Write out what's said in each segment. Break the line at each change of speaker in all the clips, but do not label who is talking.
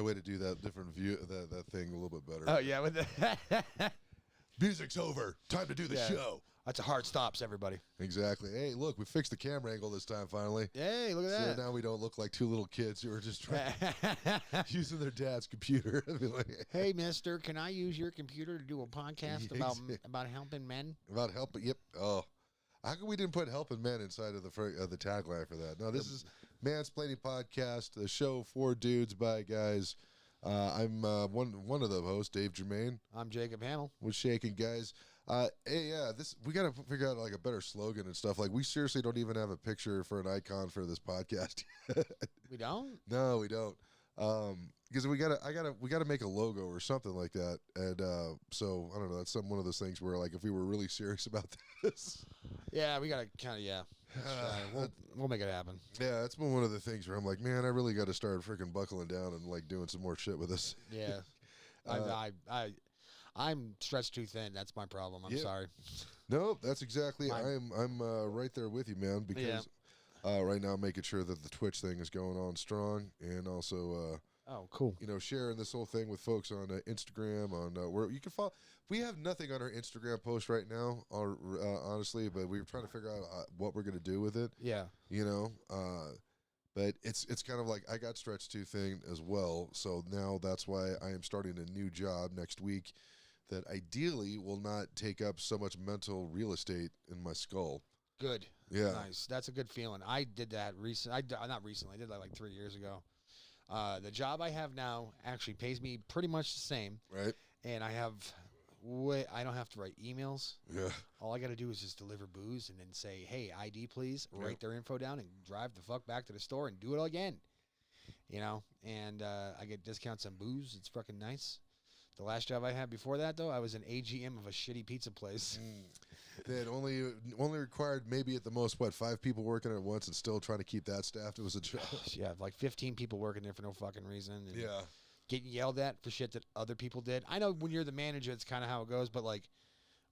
way to do that different view, that thing a little bit better.
Oh yeah, with the
Music's over. Time to do the show.
That's a hard stops, everybody.
Exactly. Hey, look, we fixed the camera angle this time finally.
Hey, look at that.
So now we don't look like two little kids who are just trying using their dad's computer.
Hey, mister, can I use your computer to do a podcast about helping men?
About helping, yep. Oh, how come we didn't put helping men inside of the tagline for that? No, this is Mansplaining Podcast, the show for dudes by guys. I'm one of the hosts, Dave Germain.
I'm Jacob Hamill.
We're shaking, guys. Hey, yeah, we got to figure out like a better slogan and stuff. Like, we seriously don't even have a picture for an icon for this podcast.
We don't?
No, we don't. Because we gotta make a logo or something like that. And so I don't know. That's one of those things where like if we were really serious about this,
yeah, we gotta kind of we'll make it happen.
Yeah, that's been one of the things where I'm like, man, I really got to start freaking buckling down and like doing some more shit with this.
Yeah, I'm stretched too thin. That's my problem. I'm sorry.
Nope, that's exactly. I'm right there with you, man. Because right now I'm making sure that the Twitch thing is going on strong, and also
oh, cool.
You know, sharing this whole thing with folks on Instagram, on where you can follow. We have nothing on our Instagram post right now, honestly, but we were trying to figure out what we're going to do with it.
Yeah.
You know, but it's kind of like I got stretched too thin as well. So now that's why I am starting a new job next week that ideally will not take up so much mental real estate in my skull.
Good.
Yeah.
Nice. That's a good feeling. I did that not recently. I did that like 3 years ago. The job I have now actually pays me pretty much the same.
Right.
And I don't have to write emails.
Yeah.
All I got to do is just deliver booze and then say, hey, ID, please. Write their info down and drive the fuck back to the store and do it again. You know? And I get discounts on booze. It's fucking nice. The last job I had before that, though, I was an AGM of a shitty pizza place.
That only required maybe at the most, 5 people working at once and still trying to keep that staffed. It was a job.
Yeah, like 15 people working there for no fucking reason. And
yeah.
Getting yelled at for shit that other people did. I know when you're the manager, it's kind of how it goes, but like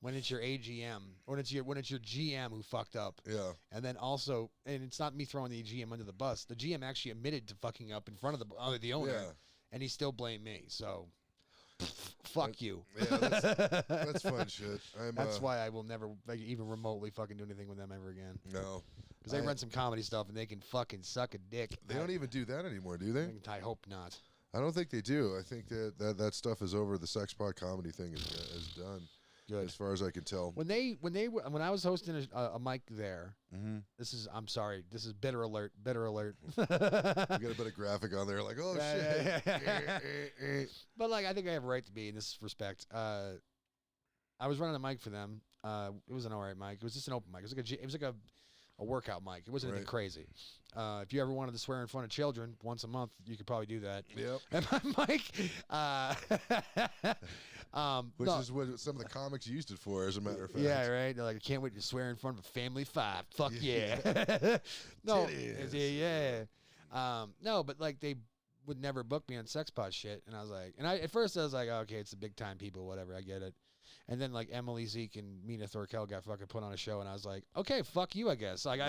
when it's your AGM, when it's your GM who fucked up. Yeah. And then also, and it's not me throwing the GM under the bus. The GM actually admitted to fucking up in front of the owner, and he still blamed me. So... fuck you. Yeah,
that's fun shit.
That's why I will never even remotely fucking do anything with them ever again.
No.
Because they run some comedy stuff and they can fucking suck a dick.
They don't even do that anymore, do they?
I hope not.
I don't think they do. I think that stuff is over. The sex pod comedy thing is done. Good. As far as I can tell.
When I was hosting a mic there, I'm sorry, this is bitter alert. We
got a bit of graphic on there, like, oh shit.
But like, I think I have a right to be in this respect. I was running a mic for them. It was an alright mic. It was just an open mic. It was like a workout mic. It wasn't anything crazy. If you ever wanted to swear in front of children once a month, you could probably do that.
Yep.
And my mic,
which is what some of the comics used it for, as a matter of fact.
Yeah, right. They're like, I can't wait to swear in front of a family 5. Fuck yeah. No, yeah. No, but like they would never book me on sex pod shit, and I was like, at first I was like, okay, it's the big time people, whatever, I get it. And then like Emily Zeke and Mina Thorkel got fucking put on a show, and I was like, okay, fuck you, I guess. Like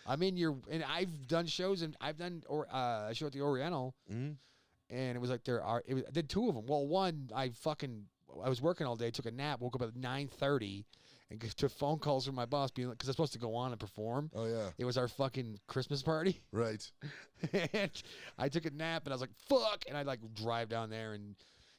I'm in your, and I've done shows, and I've done a show at the Oriental, and it was like I did 2 of them. Well, one I was working all day, took a nap, woke up at 9:30, and took phone calls from my boss being like, because I was supposed to go on and perform.
Oh yeah,
it was our fucking Christmas party,
right?
And I took a nap, and I was like, fuck, and I like drive down there and.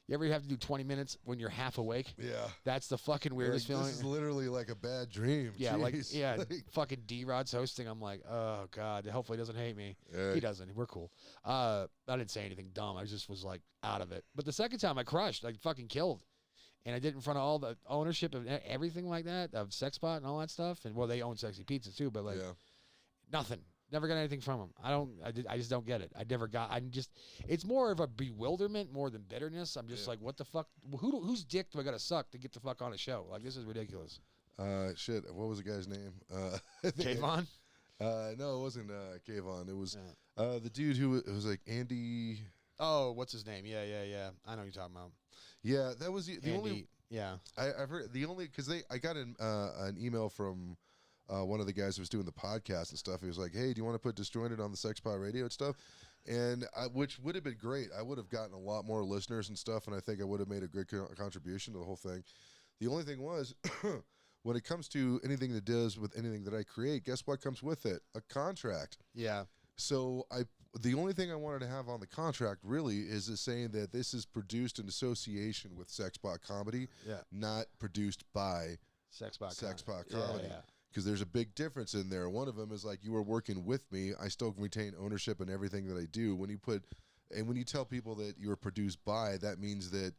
You ever have to do 20 minutes when you're half awake?
Yeah.
That's the fucking weirdest feeling.
This is literally like a bad dream.
Yeah,
Jeez.
Fucking D-Rod's hosting. I'm like, oh, God, hopefully he doesn't hate me. Yeah. He doesn't. We're cool. I didn't say anything dumb. I just was like out of it. But the second time I crushed. I fucking killed. And I did it in front of all the ownership of everything like that, of Sexpot and all that stuff. And, well, they own Sexy Pizza too, but like nothing. Never got anything from them. I just don't get it. It's more of a bewilderment more than bitterness. I'm just like, what the fuck? Whose dick do I got to suck to get the fuck on a show? Like, this is ridiculous.
Shit. What was the guy's name?
Kayvon?
No, it wasn't Kayvon. It was the dude who it was like Andy.
Oh, what's his name? Yeah. I know what you're talking about.
Yeah, that was the only.
Yeah.
I've heard the only, because I got an email from one of the guys who was doing the podcast and stuff. He was like, hey, do you want to put Disjointed on the Sex Pod Radio and stuff? And which would have been great. I would have gotten a lot more listeners and stuff, and I think I would have made a good contribution to the whole thing. The only thing was, when it comes to anything that does with anything that I create, guess what comes with it? A contract.
Yeah.
So the only thing I wanted to have on the contract really is saying that this is produced in association with Sexbot Comedy, not produced by
Sexbot
Comedy. Because there's a big difference in there. One of them is like, you are working with me. I still retain ownership in everything that I do. When you tell people that you're produced by, that means that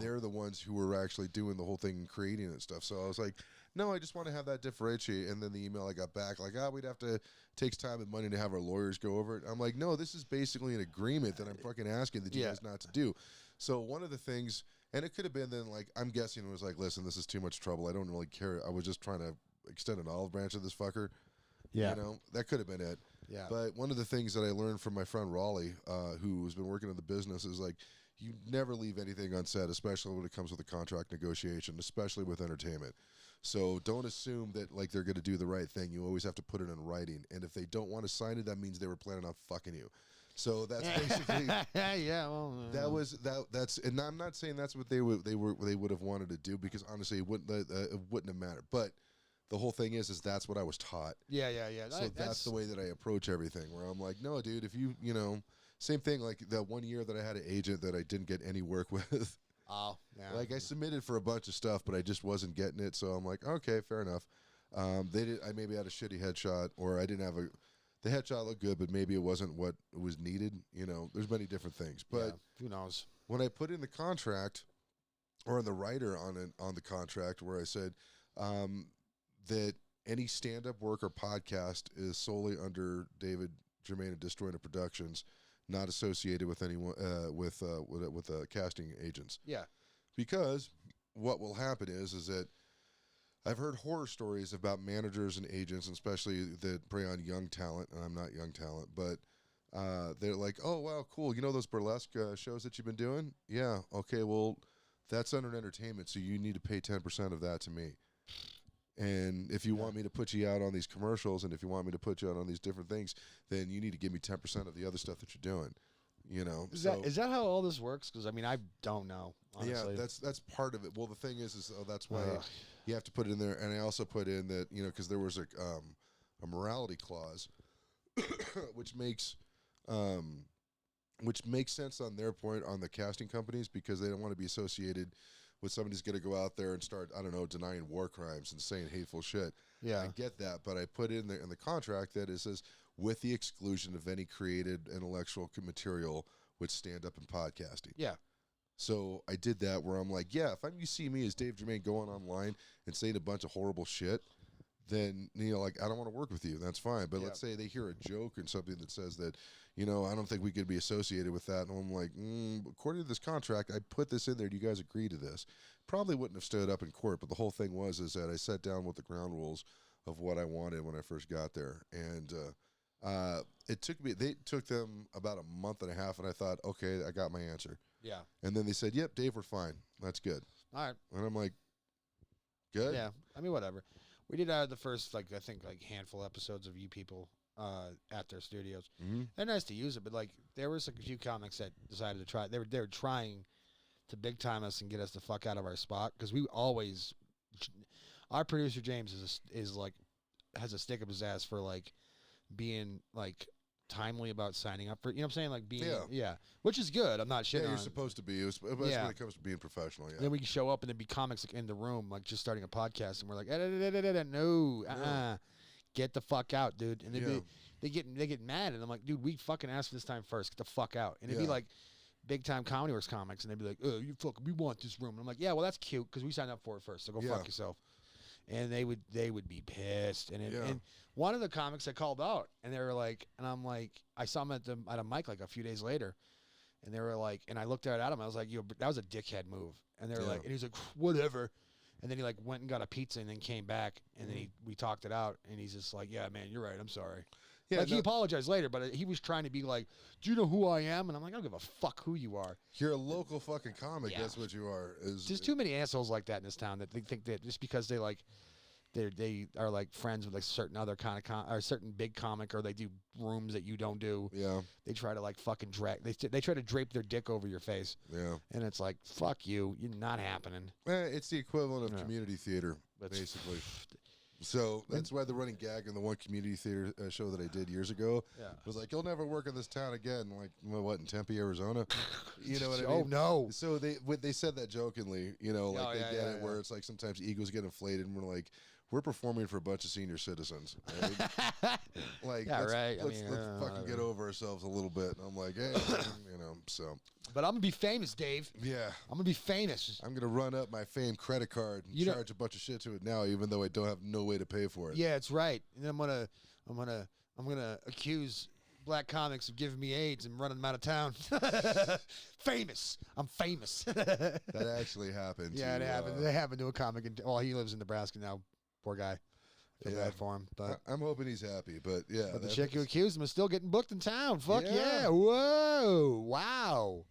they're the ones who are actually doing the whole thing and creating it and stuff. So I was like, no, I just want to have that differentiate. And then the email I got back, like, we'd have to, takes time and money to have our lawyers go over it. I'm like, no, this is basically an agreement that I'm fucking asking that you guys not to do. So one of the things, and it could have been then, like, I'm guessing it was like, listen, this is too much trouble. I don't really care. I was just trying to extend an olive branch of this fucker. Yeah. You know, that could have been it. Yeah. But one of the things that I learned from my friend Raleigh, who's been working in the business, is like, you never leave anything unsaid, especially when it comes with a contract negotiation, especially with entertainment. So don't assume that like they're going to do the right thing. You always have to put it in writing. And if they don't want to sign it, that means they were planning on fucking you. So that's basically that's and I'm not saying that's what they would have wanted to do, because honestly it wouldn't have mattered. But the whole thing is that's what I was taught. Yeah. So that's the way that I approach everything, where I'm like, no, dude, if you know, same thing like that 1 year that I had an agent that I didn't get any work with. Oh, yeah. Like I submitted for a bunch of stuff, but I just wasn't getting it. So I'm like, okay, fair enough. I maybe had a shitty headshot, or I didn't have the headshot looked good, but maybe it wasn't what was needed. You know, there's many different things. But
who knows? When
I put in the contract, or in the writer on the contract, where I said that any stand-up work or podcast is solely under David Germain and Disjointed Productions, not associated with anyone with casting agents. Yeah, because what will happen is that I've heard horror stories about managers and agents, and especially that prey on young talent. And I'm not young talent, but they're like, "Oh wow, cool! You know those burlesque shows that you've been doing? Yeah, okay. Well, that's under entertainment, so you need to pay 10% of that to me. And if you want me to put you out on these commercials, and if you want me to put you out on these different things, then you need to give me 10% of the other stuff that you're doing." You know,
is that how all this works? Because I mean, I don't know. Honestly.
Yeah, that's part of it. Well, the thing is that's why you have to put it in there. And I also put in that, you know, because there was a morality clause, which makes sense on their point on the casting companies, because they don't want to be associated with somebody who's going to go out there and start, I don't know, denying war crimes and saying hateful shit. Yeah, I get that, but I put in the contract that it says, with the exclusion of any created intellectual material with stand-up and podcasting. Yeah. So I did that, where I'm like, yeah, if you see me as Dave Germain going online and saying a bunch of horrible shit, then, you know, like, I don't want to work with you. That's fine. But let's say they hear a joke and something that says that, you know, I don't think we could be associated with that. And I'm like, according to this contract, I put this in there. Do you guys agree to this? Probably wouldn't have stood up in court. But the whole thing is that I sat down with the ground rules of what I wanted when I first got there. And they took them about a month and a half. And I thought, okay, I got my answer. Yeah. And then they said, yep, Dave, we're fine. That's good. All right. And I'm like, good?
Yeah. I mean, whatever. We did the first, I think, handful episodes of you people at their studios. Mm-hmm. They're nice to use it, but, there was a few comics that decided to try. They were trying to big time us and get us the fuck out of our spot, because we always, our producer James has a stick up his ass for being timely about signing up for, you know what I'm saying, being which is good. I'm not shitting on.
You're supposed to be, especially when it comes to being professional. Yeah.
Then we can show up and there'd be comics in the room just starting a podcast, and we're like, no, get the fuck out, dude. And they get mad, and I'm like, dude, we fucking asked for this time first. Get the fuck out. And it'd be big time Comedy Works comics, and they'd be like, oh, we want this room. And I'm like, yeah, well, that's cute, because we signed up for it first, so go fuck yourself. And they would be pissed. And one of the comics I called out, and they were like, and I'm like, I saw him at a mic a few days later, and they were like, and I looked at him, I was like, that was a dickhead move. And they were like, and he's like, whatever. And then he went and got a pizza and then came back, and then we talked it out, and he's just like, yeah, man, you're right, I'm sorry. Yeah, he apologized later, but he was trying to be like, do you know who I am? And I'm like, I don't give a fuck who you are.
You're a local fucking comic. That's what you are.
There's too many assholes like that in this town that they think that just because they they are like friends with like certain other kind of or certain big comic, or they do rooms that you don't do.
Yeah.
They try to like fucking drag. They try to drape their dick over your face.
Yeah.
And it's like, fuck you. You're not happening.
It's the equivalent of community theater, basically. So that's why the running gag in the one community theater show that I did years ago was like, "You'll never work in this town again." Like, well, what, in Tempe, Arizona? You know what I mean?
Oh no!
So they said that jokingly, like they get it, where it's like sometimes egos get inflated, and we're like, we're performing for a bunch of senior citizens. Right? Like, let's fucking get over ourselves a little bit. And I'm like, hey, so.
But I'm gonna be famous, Dave.
Yeah,
I'm gonna be famous.
I'm gonna run up my fame credit card and charge a bunch of shit to it now, even though I don't have no way to pay for it.
Yeah, it's right. And then I'm gonna accuse black comics of giving me AIDS and running them out of town. Famous. I'm famous.
That actually happened.
Yeah, it happened. It happened to a comic. He lives in Nebraska now. Poor guy. Feel bad for him. But
I'm hoping he's happy. But yeah,
the chick who accused him is still getting booked in town. Fuck yeah. Whoa. Wow.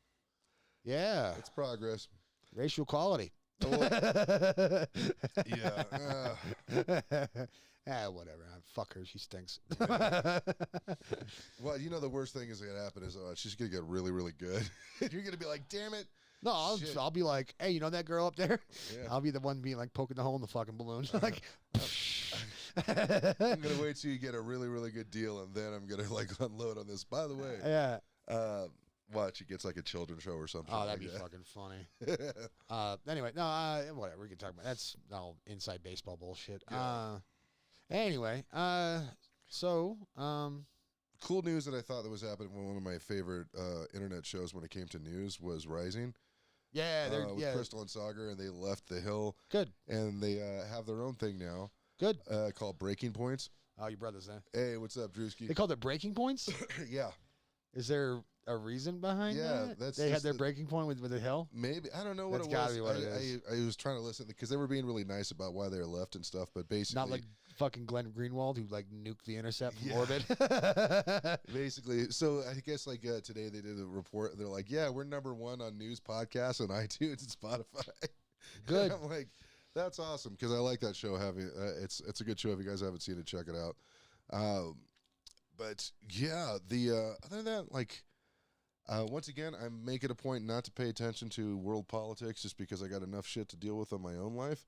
Yeah.
It's progress.
Racial equality.
Yeah.
Whatever. Fuck her. She stinks.
Well, the worst thing is going to happen is she's going to get really, really good. You're going to be like, damn it.
No, I'll be like, hey, you know that girl up there?
Yeah.
I'll be the one being like poking the hole in the fucking balloon. Like,
I'm going to wait till you get a really, really good deal, and then I'm going to like unload on this. By the way, watch, it gets like a children's show or something.
Oh, that'd be fucking funny. Anyway, no, whatever. We can talk about that's all inside baseball bullshit.
Yeah.
Anyway,
cool news that I thought that was happening. One of my favorite internet shows when it came to news was Rising.
Yeah,
with Crystal and Sagar, and they left the Hill.
Good.
And they have their own thing now.
Good.
Called Breaking Points.
Oh, your brother's there.
Hey, what's up, Drewski?
They called it Breaking Points?
Yeah.
Is there a reason behind that?
That's
they had their breaking point with the Hill?
Maybe. I don't know what
that's
it was.
Gotta be what it is.
I was trying to listen because they were being really nice about why they were left and stuff, but basically...
Not like fucking Glenn Greenwald who like nuked the Intercept from orbit.
Basically. So I guess like today they did a report. They're like, yeah, we're #1 on news podcasts on iTunes and Spotify.
Good.
I'm like, that's awesome because I like that show. It's a good show. If you guys haven't seen it, check it out. But yeah, other than that, like... once again, I'm making a point not to pay attention to world politics just because I got enough shit to deal with in my own life.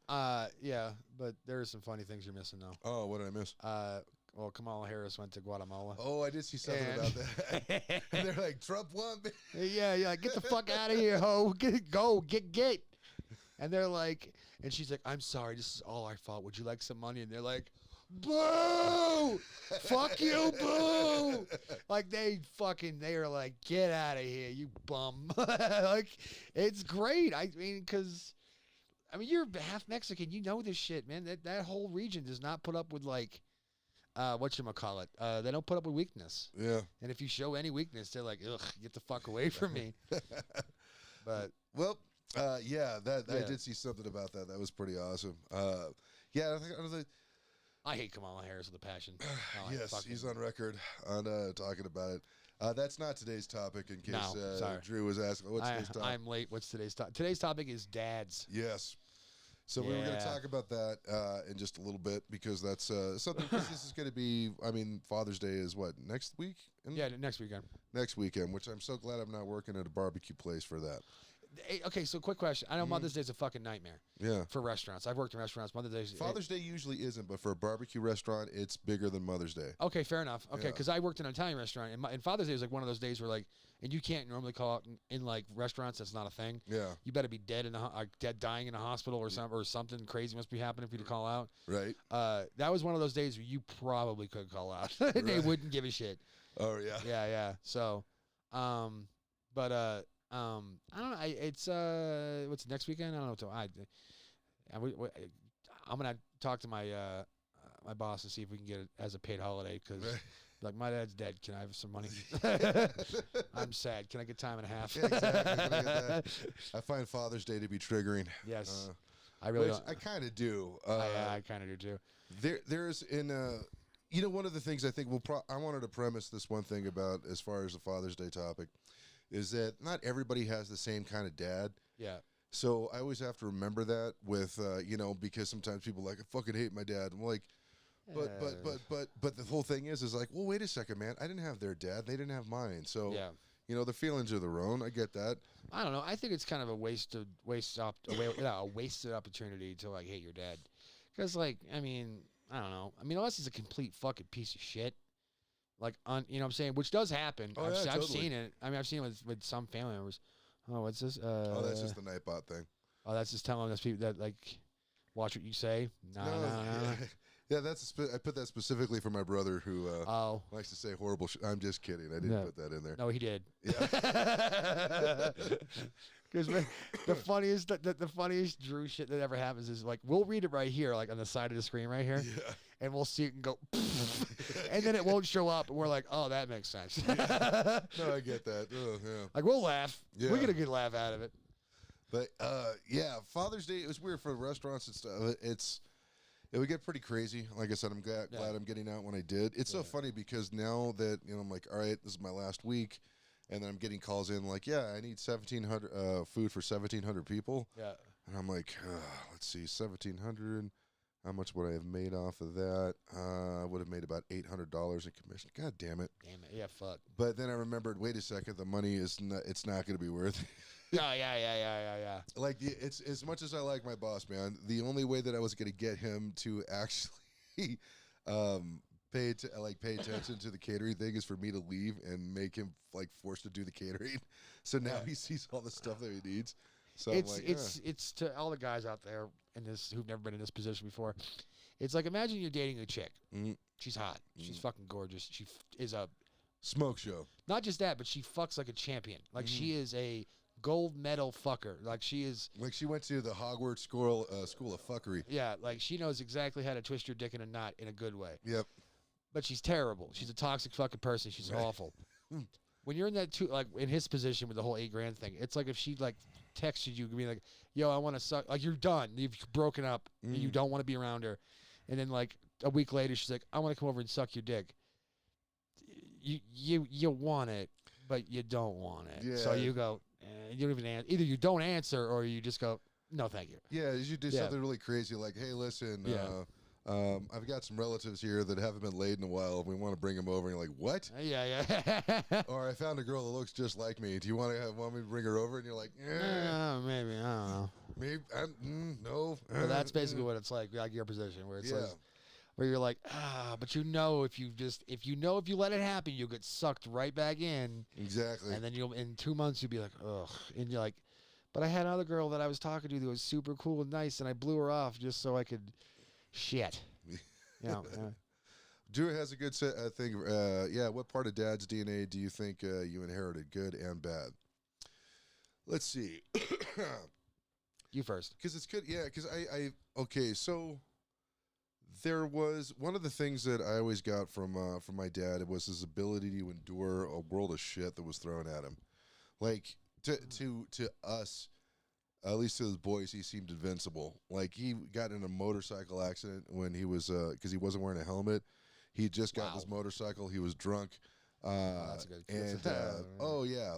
Yeah, but there are some funny things you're missing though.
Oh, what did I miss?
Well, Kamala Harris went to Guatemala.
Oh, I did see something about that. And they're like, Trump won.
Yeah, get the fuck out of here, ho. Get. And they're like, and she's like, I'm sorry, this is all our fault. Would you like some money? And they're like, boo! Fuck you, boo! Like they are like, get out of here, you bum. Like, it's great. I mean, because, you're half Mexican. You know this shit, man. That whole region does not put up with like, whatchamacallit. They don't put up with weakness.
Yeah.
And if you show any weakness, they're like, ugh, get the fuck away from me. But.
Well, I did see something about that. That was pretty awesome. Yeah,
I hate Kamala Harris with a passion.
Yes, he's on record on talking about it. That's not today's topic in case Drew was asking. What's today's topic?
I'm late. What's today's topic? Today's topic is dads.
Yes. So we were going to talk about that in just a little bit because that's something. This is going to be, Father's Day is what, next week?
Next weekend.
Next weekend, which I'm so glad I'm not working at a barbecue place for that.
Okay, so quick question. I know Mother's Day is a fucking nightmare.
Yeah.
For restaurants. I've worked in restaurants. Mother's Day.
Father's Day usually isn't, but for a barbecue restaurant, it's bigger than Mother's Day.
Okay, fair enough. Okay, because I worked in an Italian restaurant, and Father's Day is like one of those days where like, and you can't normally call out in like restaurants. That's not a thing.
Yeah.
You better be dead dying in a hospital or something crazy must be happening for you to call out.
Right.
That was one of those days where you probably could call out. And they wouldn't give a shit.
Oh yeah.
Yeah. So, I don't know. It's what's next weekend? I don't know. I'm gonna talk to my my boss and see if we can get it as a paid holiday because like my dad's dead. Can I have some money? I'm sad. Can I get time and a half?
Yeah, exactly. I find Father's Day to be triggering.
Yes, I really.
I kind of do.
I kind of do too.
There's one of the things I think I wanted to premise this one thing about as far as the Father's Day topic. Is that not everybody has the same kind of dad?
Yeah.
So I always have to remember that with, because sometimes people are like, I fucking hate my dad. I'm like, but the whole thing is like, well, wait a second, man. I didn't have their dad. They didn't have mine. So, the feelings are their own. I get that.
I don't know. I think it's kind of a wasted opportunity to like hate your dad. Because I don't know. Unless he's a complete fucking piece of shit. Like, you know what I'm saying? Which does happen.
Oh,
I've seen it. I've seen it with some family members. Oh, what's this?
That's just the Nightbot thing.
Oh, that's just telling us people that, like, watch what you say. No.
Yeah, I put that specifically for my brother who likes to say horrible shit. I'm just kidding. I didn't put that in there.
No, he did.
Yeah.
Because the funniest Drew shit that ever happens is, like, we'll read it right here, like, on the side of the screen right here.
Yeah.
And we'll see it and go, and then it won't show up. And we're like, oh, that makes sense.
No, I get that. Oh, yeah.
Like, we'll laugh.
Yeah.
We get a good laugh out of it.
But, Father's Day, it was weird for restaurants and stuff. It would get pretty crazy. Like I said, I'm glad I'm getting out when I did. It's so funny because now that, I'm like, all right, this is my last week. And then I'm getting calls in like, I need 1,700 food for 1,700 people. Yeah. And I'm like, let's see, 1,700. How much would I have made off of that? I would have made about $800 in commission. God damn it.
Yeah, fuck.
But then I remembered, wait a second, the money it's not going to be worth it.
Yeah.
Like, it's as much as I like my boss, man, the only way that I was going to get him to actually pay attention to the catering thing is for me to leave and make him, like, forced to do the catering. So now he sees all the stuff that he needs. So
it's to all the guys out there who've never been in this position before. It's like, imagine you're dating a chick. Mm-hmm. She's hot. Mm-hmm. She's fucking gorgeous. She is a
smoke show.
Not just that, but she fucks like a champion. Like, she is a gold medal fucker. Like, she is.
Like, she went to the Hogwarts school of fuckery.
Yeah, like, she knows exactly how to twist your dick in a knot in a good way.
Yep.
But she's terrible. She's a toxic fucking person. She's awful. When you're in that like in his position with the whole $8,000 thing, it's like if she like texted you, be like, "Yo, I want to suck." Like, you're done. You've broken up, and you don't want to be around her. And then like a week later, she's like, "I want to come over and suck your dick." You want it, but you don't want it. Yeah. So you go. You don't even answer. Either you don't answer, or you just go, "No, thank you."
Yeah, you do something really crazy, like, "Hey, listen." I've got some relatives here that haven't been laid in a while. We want to bring them over. And you're like, what?
Yeah.
Or I found a girl that looks just like me. Do you want me to bring her over? And you're like,
maybe. I don't know.
Maybe. No.
Well, that's basically what it's like your position, where it's like, where you're like, but if you let it happen, you'll get sucked right back in.
Exactly.
And then in 2 months, you'll be like, ugh. And you're like, but I had another girl that I was talking to that was super cool and nice, and I blew her off just so I could. Shit.
Drew has a good thing. What part of Dad's DNA do you think you inherited, good and bad? Let's see.
You first.
Because it's good. Yeah, because okay, so there was one of the things that I always got from my dad. It was his ability to endure a world of shit that was thrown at him. Like, to us, at least to his boys, he seemed invincible. Like, he got in a motorcycle accident when he was, because he wasn't wearing a helmet. He just got this motorcycle. He was drunk.
That's good.
And,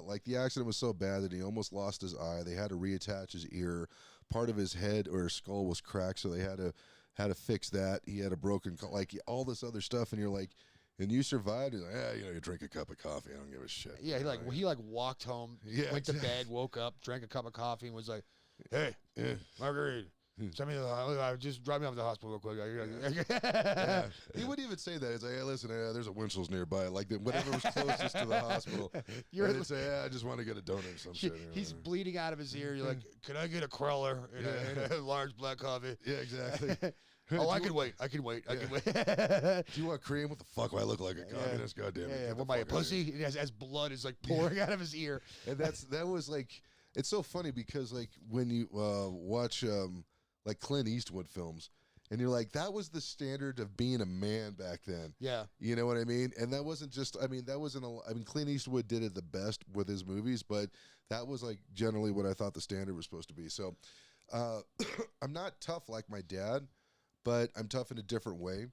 like, the accident was so bad that he almost lost his eye. They had to reattach his ear. Part of his head or his skull was cracked, so they had to fix that. He had a broken, like, all this other stuff, and you're like, and you survived. He's like, you drink a cup of coffee. I don't give a shit.
Yeah, he walked home, went to bed, woke up, drank a cup of coffee, and was like, "Hey, Marguerite, send me just drive me off to the hospital real quick."
Yeah. He wouldn't even say that. He's like, "Hey, listen, there's a Winchell's nearby. Like, whatever was closest to the hospital." He'd say, "I just want to get a donut or some shit."
He's bleeding out of his ear. You're like, "Can I get a crawler and a large black coffee?"
Yeah, exactly.
Oh, I can wait. Do
you want cream? What the fuck do I look like a communist? Goddamn it.
Yeah. What, my pussy? As blood is, like, pouring out of his ear.
And that was, like, it's so funny because, like, when you watch, like, Clint Eastwood films, and you're like, that was the standard of being a man back then.
Yeah.
You know what I mean? And that wasn't just, Clint Eastwood did it the best with his movies, but that was, like, generally what I thought the standard was supposed to be. So, I'm not tough like my dad, but I'm tough in a different way,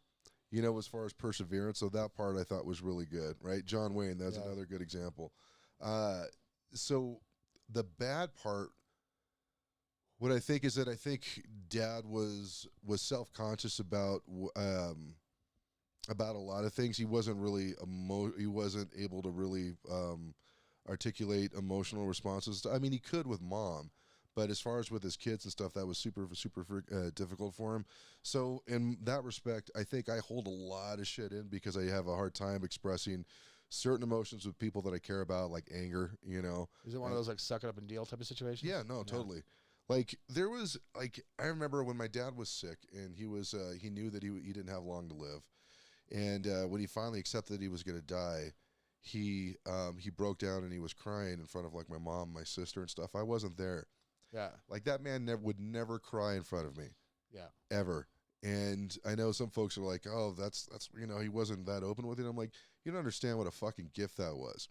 as far as perseverance. So that part I thought was really good, right? John Wayne, that's another good example. So the bad part What I think is that I think Dad was self-conscious about a lot of things. He wasn't really he wasn't able to really articulate emotional responses. I mean, he could with Mom, but as far as with his kids and stuff, that was super difficult for him. So in that respect, I think I hold a lot of shit in because I have a hard time expressing certain emotions with people that I care about, like anger. You know,
is it one of those like suck it up and deal type of situations?
Yeah, no, totally. Like there was like I remember when my dad was sick and he was he knew that he didn't have long to live. And when he finally accepted that he was going to die, he broke down and he was crying in front of like my mom, my sister, and stuff. I wasn't there.
Yeah.
Like that man would never cry in front of me.
Yeah.
Ever. And I know some folks are like, oh, that's you know, he wasn't that open with it. I'm like, you don't understand what a fucking gift that was,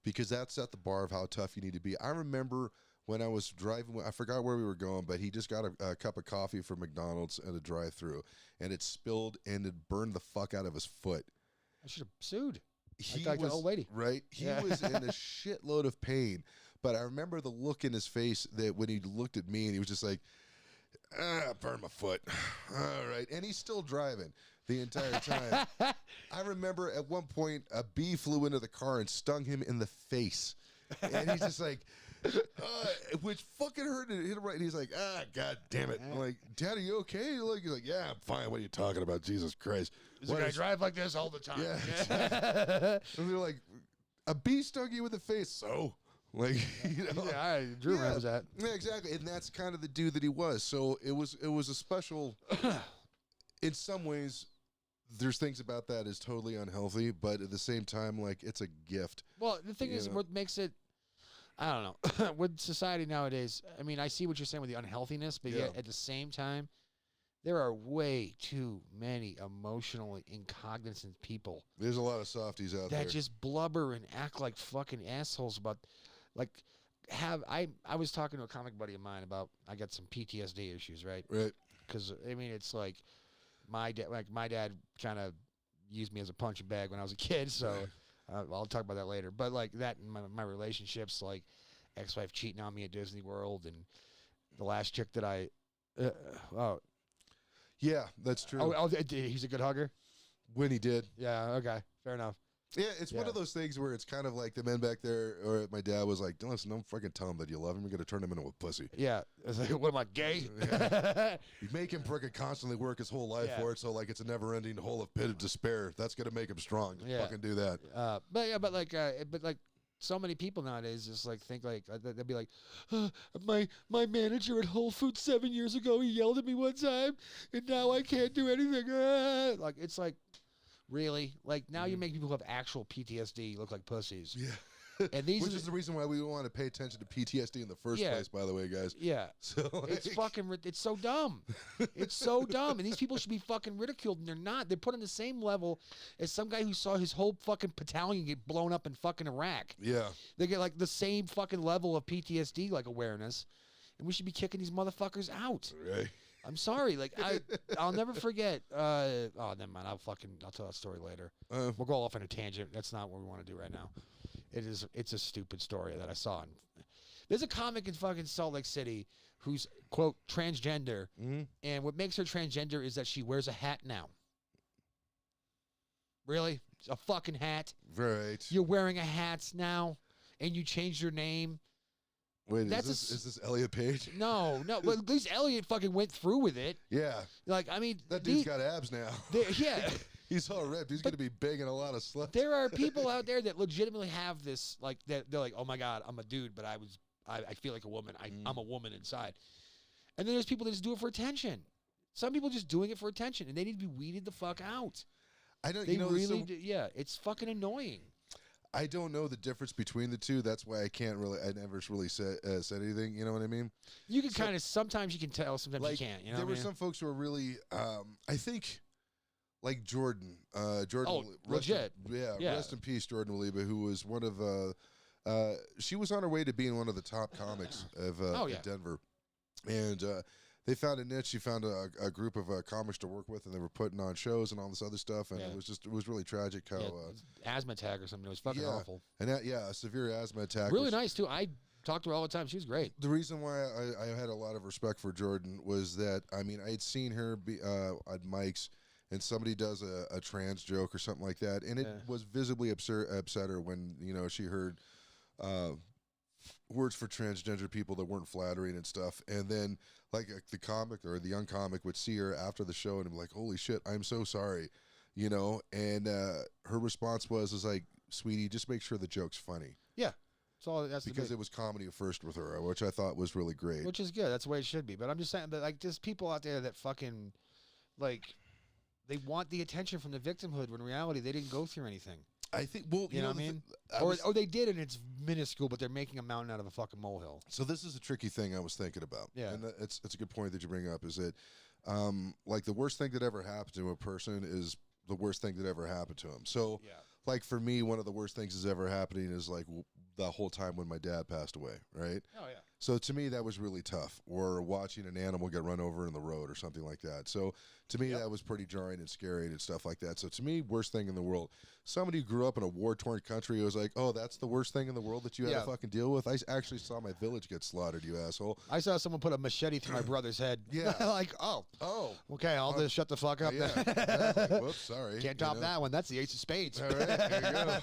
because that set the bar of how tough you need to be. I remember when I was driving, I forgot where we were going, but he just got a cup of coffee from McDonald's at a drive-thru, and it spilled and it burned the fuck out of his foot.
I should have sued.
He
like
was,
the old lady.
Right? He was in a shitload of pain, but I remember the look in his face that when he looked at me and he was just like, burned my foot. All right. And he's still driving the entire time. I remember at one point a bee flew into the car and stung him in the face. And he's just like, which fucking hurt hit him right. And he's like, God damn it. I'm like, Dad, are you okay? He's like, yeah, I'm fine. What are you talking about? Jesus Christ.
I drive like this all the time.
Yeah. And they're like, a bee stung you in the face. So, like, you know.
Yeah, Drew remembers that.
Yeah, exactly. And that's kind of the dude that he was. So it was a special, in some ways, there's things about that is totally unhealthy, but at the same time, like, it's a gift.
Well, the thing is, what makes it, I don't know, with society nowadays, I mean, I see what you're saying with the unhealthiness, but yet at the same time, there are way too many emotionally incognizant people.
There's a lot of softies out there
that just blubber and act like fucking assholes about, like, I was talking to a comic buddy of mine about, I got some PTSD issues, right?
Right.
Because, I mean, it's like, my dad kind of used me as a punching bag when I was a kid, so I'll talk about that later. But like that in my relationships, like ex-wife cheating on me at Disney World, and the last chick that
yeah, that's true.
He's a good hugger.
When he did.
Yeah. Okay. Fair enough.
Yeah, it's one of those things where it's kind of like the men back there, or my dad was like, don't fucking tell him that you love him. You're going to turn him into a pussy.
Yeah. It's like, what am I, gay?
Yeah. You make him freaking constantly work his whole life for it, so like it's a never-ending hole of pit of despair. That's going to make him strong. Fucking do that.
But like so many people nowadays just like think like they'll be like, my manager at Whole Foods 7 years ago, he yelled at me one time, and now I can't do anything. Like it's like, really? Like now you make people who have actual PTSD look like pussies.
Yeah.
And these
Which is the reason why we want to pay attention to PTSD in the first place, by the way, guys.
Yeah.
So like,
it's so dumb. It's so dumb. And these people should be fucking ridiculed, and they're not. They're put on the same level as some guy who saw his whole fucking battalion get blown up in fucking Iraq.
Yeah.
They get like the same fucking level of PTSD like awareness, and we should be kicking these motherfuckers out.
Right.
I'm sorry. Like I'll never forget. Never mind. I'll tell that story later. We'll go off on a tangent. That's not what we want to do right now. It's a stupid story that I saw. There's a comic in fucking Salt Lake City who's, quote, transgender.
Mm-hmm.
And what makes her transgender is that she wears a hat now. Really? A fucking hat?
Right.
You're wearing a hat now, and you changed your name.
Wait, is this Elliot Page?
No. But at least Elliot fucking went through with it.
Yeah.
Like, I mean.
That dude's got abs now.
Yeah.
He's all ripped. He's going to be banging a lot of sluts.
There are people out there that legitimately have this, like, they're like, oh my God, I'm a dude, but I feel like a woman. I'm a woman inside. And then there's people that just do it for attention. Some people just doing it for attention, and they need to be weeded the fuck out.
I don't.
They really do. Yeah, it's fucking annoying.
I don't know the difference between the two. That's why I never really said anything. You know what I mean?
You can kind of, sometimes you can tell, sometimes
like,
you can't. You know
there were some folks who were really, I think, like Jordan.
Oh, legit.
Rest in peace, Jordan Waliba, who was one of, she was on her way to being one of the top comics of Denver. And they found a niche. She found a group of comics to work with, and they were putting on shows and all this other stuff. And it was really tragic how
asthma attack or something. It was fucking awful.
And a severe asthma attack.
Really nice too. talked to her all the time. She was great.
The reason why I had a lot of respect for Jordan was that, I mean, I had seen her be at Mike's, and somebody does a trans joke or something like that, and it was visibly upset her when, you know, she heard words for transgender people that weren't flattering and stuff. And then, like, the comic or the young comic would see her after the show and be like, holy shit, I'm so sorry, you know? And her response was like, sweetie, just make sure the joke's funny.
Yeah. That's
because it was comedy at first with her, which I thought was really great.
Which is good. That's the way it should be. But I'm just saying, but like, there's people out there that fucking, like, they want the attention from the victimhood when in reality they didn't go through anything.
I think, well,
you know what I mean? Or they did and it's minuscule, but they're making a mountain out of a fucking molehill.
So this is a tricky thing I was thinking about.
Yeah.
And it's a good point that you bring up, is that, like, the worst thing that ever happened to a person is the worst thing that ever happened to him. So, like, for me, one of the worst things that's ever happening is, like, the whole time when my dad passed away, right?
Oh, yeah.
So to me, that was really tough. Or watching an animal get run over in the road or something like that. So to me, that was pretty jarring and scary and stuff like that. So to me, worst thing in the world. Somebody who grew up in a war-torn country was like, oh, that's the worst thing in the world that you had to fucking deal with? I actually saw my village get slaughtered, you asshole.
I saw someone put a machete through my brother's head.
Yeah.
Like, oh. Okay, I'll just shut the fuck up.
Yeah. Exactly. Whoops, sorry.
Can't top that one. That's the ace of spades.
All right, there you go.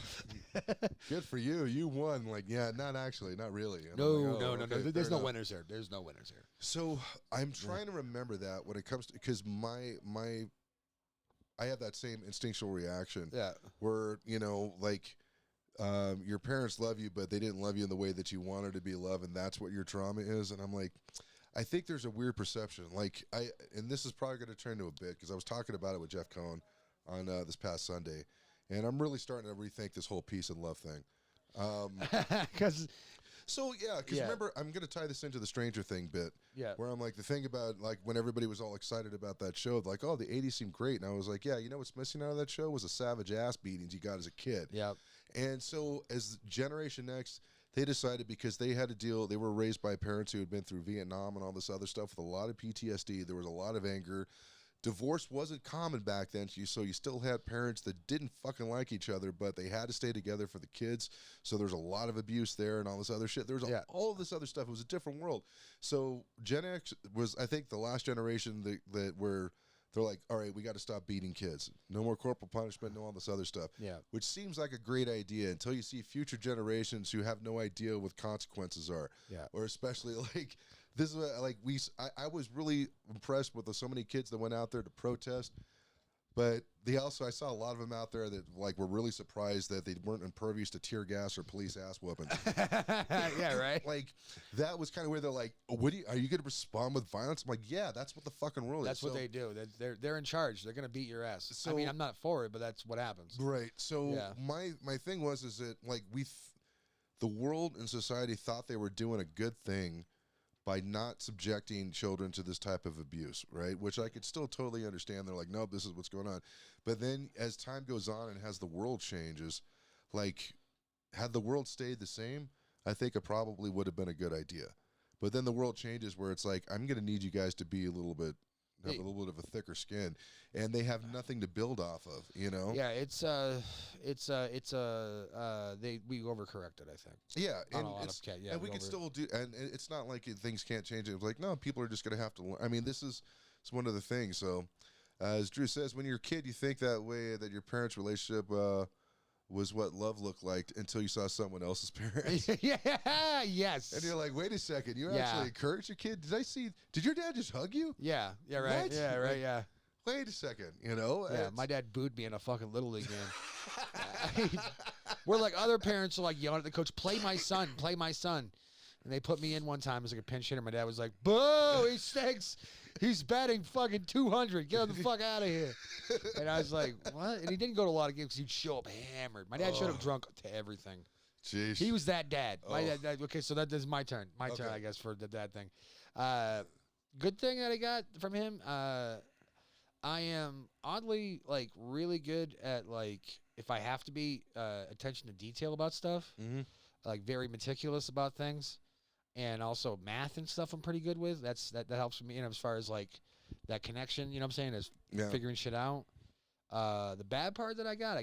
Good for you. You won. Like, yeah, not actually. Not really. And
no. There's no winners here. There's no winners here.
So I'm trying to remember that when it comes to, because I have that same instinctual reaction.
Yeah.
Where, you know, like, your parents love you, but they didn't love you in the way that you wanted to be loved, and that's what your trauma is. And I'm like, I think there's a weird perception. Like, and this is probably going to turn into a bit, because I was talking about it with Jeff Cohn on this past Sunday, and I'm really starting to rethink this whole peace and love thing. Because remember, I'm going to tie this into the Stranger Thing bit.
Yeah.
Where I'm like, the thing about, like, when everybody was all excited about that show, like, oh, the 80s seemed great. And I was like, yeah, you know what's missing out of that show was the savage ass beatings you got as a kid.
Yeah.
And so as Generation X, they decided, because they had to deal, they were raised by parents who had been through Vietnam and all this other stuff with a lot of PTSD. There was a lot of anger. Divorce wasn't common back then, so you still had parents that didn't fucking like each other, but they had to stay together for the kids. So there's a lot of abuse there and all this other shit. There's all this other stuff. It was a different world. So Gen X was, I think, the last generation that where they're like, all right, we got to stop beating kids. No more corporal punishment, no all this other stuff.
Yeah.
Which seems like a great idea until you see future generations who have no idea what consequences are.
Yeah.
Or especially, like, this is like I was really impressed with so many kids that went out there to protest, but I saw a lot of them out there that, like, were really surprised that they weren't impervious to tear gas or police ass whoopings.
Yeah, right.
Like, that was kind of where they're like, oh, are you going to respond with violence? I'm like, yeah, that's what the fucking world is.
That's what they do. They're in charge. They're gonna beat your ass.
So,
I mean, I'm not for it, but that's what happens.
Right. So my thing is that, like, the world and society thought they were doing a good thing by not subjecting children to this type of abuse, right? Which I could still totally understand. They're like, nope, this is what's going on. But then as time goes on and as the world changes, like, had the world stayed the same, I think it probably would have been a good idea. But then the world changes where it's like, I'm going to need you guys to be have a little bit of a thicker skin, and they have nothing to build off of, you know?
Yeah, we overcorrected, I think.
Yeah,
and
we can still do, and it's not like things can't change. It's like, no, people are just going to have to learn. I mean, it's one of the things. So, as Drew says, when you're a kid, you think that way, that your parents' relationship was what love looked like until you saw someone else's parents.
Yes.
And you're like, wait a second, you actually encouraged your kid? Did your dad just hug you?
Yeah, right. What? Yeah, right, yeah.
Wait a second, you know?
Yeah, my dad booed me in a fucking Little League game. We're like, other parents are like yelling at the coach, play my son. And they put me in one time as like a pinch hitter. My dad was like, boo, he stinks. He's batting fucking 200. Get him the fuck out of here. And I was like, what? And he didn't go to a lot of games because he'd show up hammered. My dad showed up drunk to everything.
Jeez.
He was that dad. My dad. Okay, so that is my turn. My turn, I guess, for the dad thing. Good thing that I got from him. I am oddly, like, really good at, like, if I have to be, attention to detail about stuff.
Mm-hmm.
Like, very meticulous about things. And also math and stuff I'm pretty good with. That helps me, as far as, like, that connection, you know what I'm saying, is figuring shit out. The bad part that I got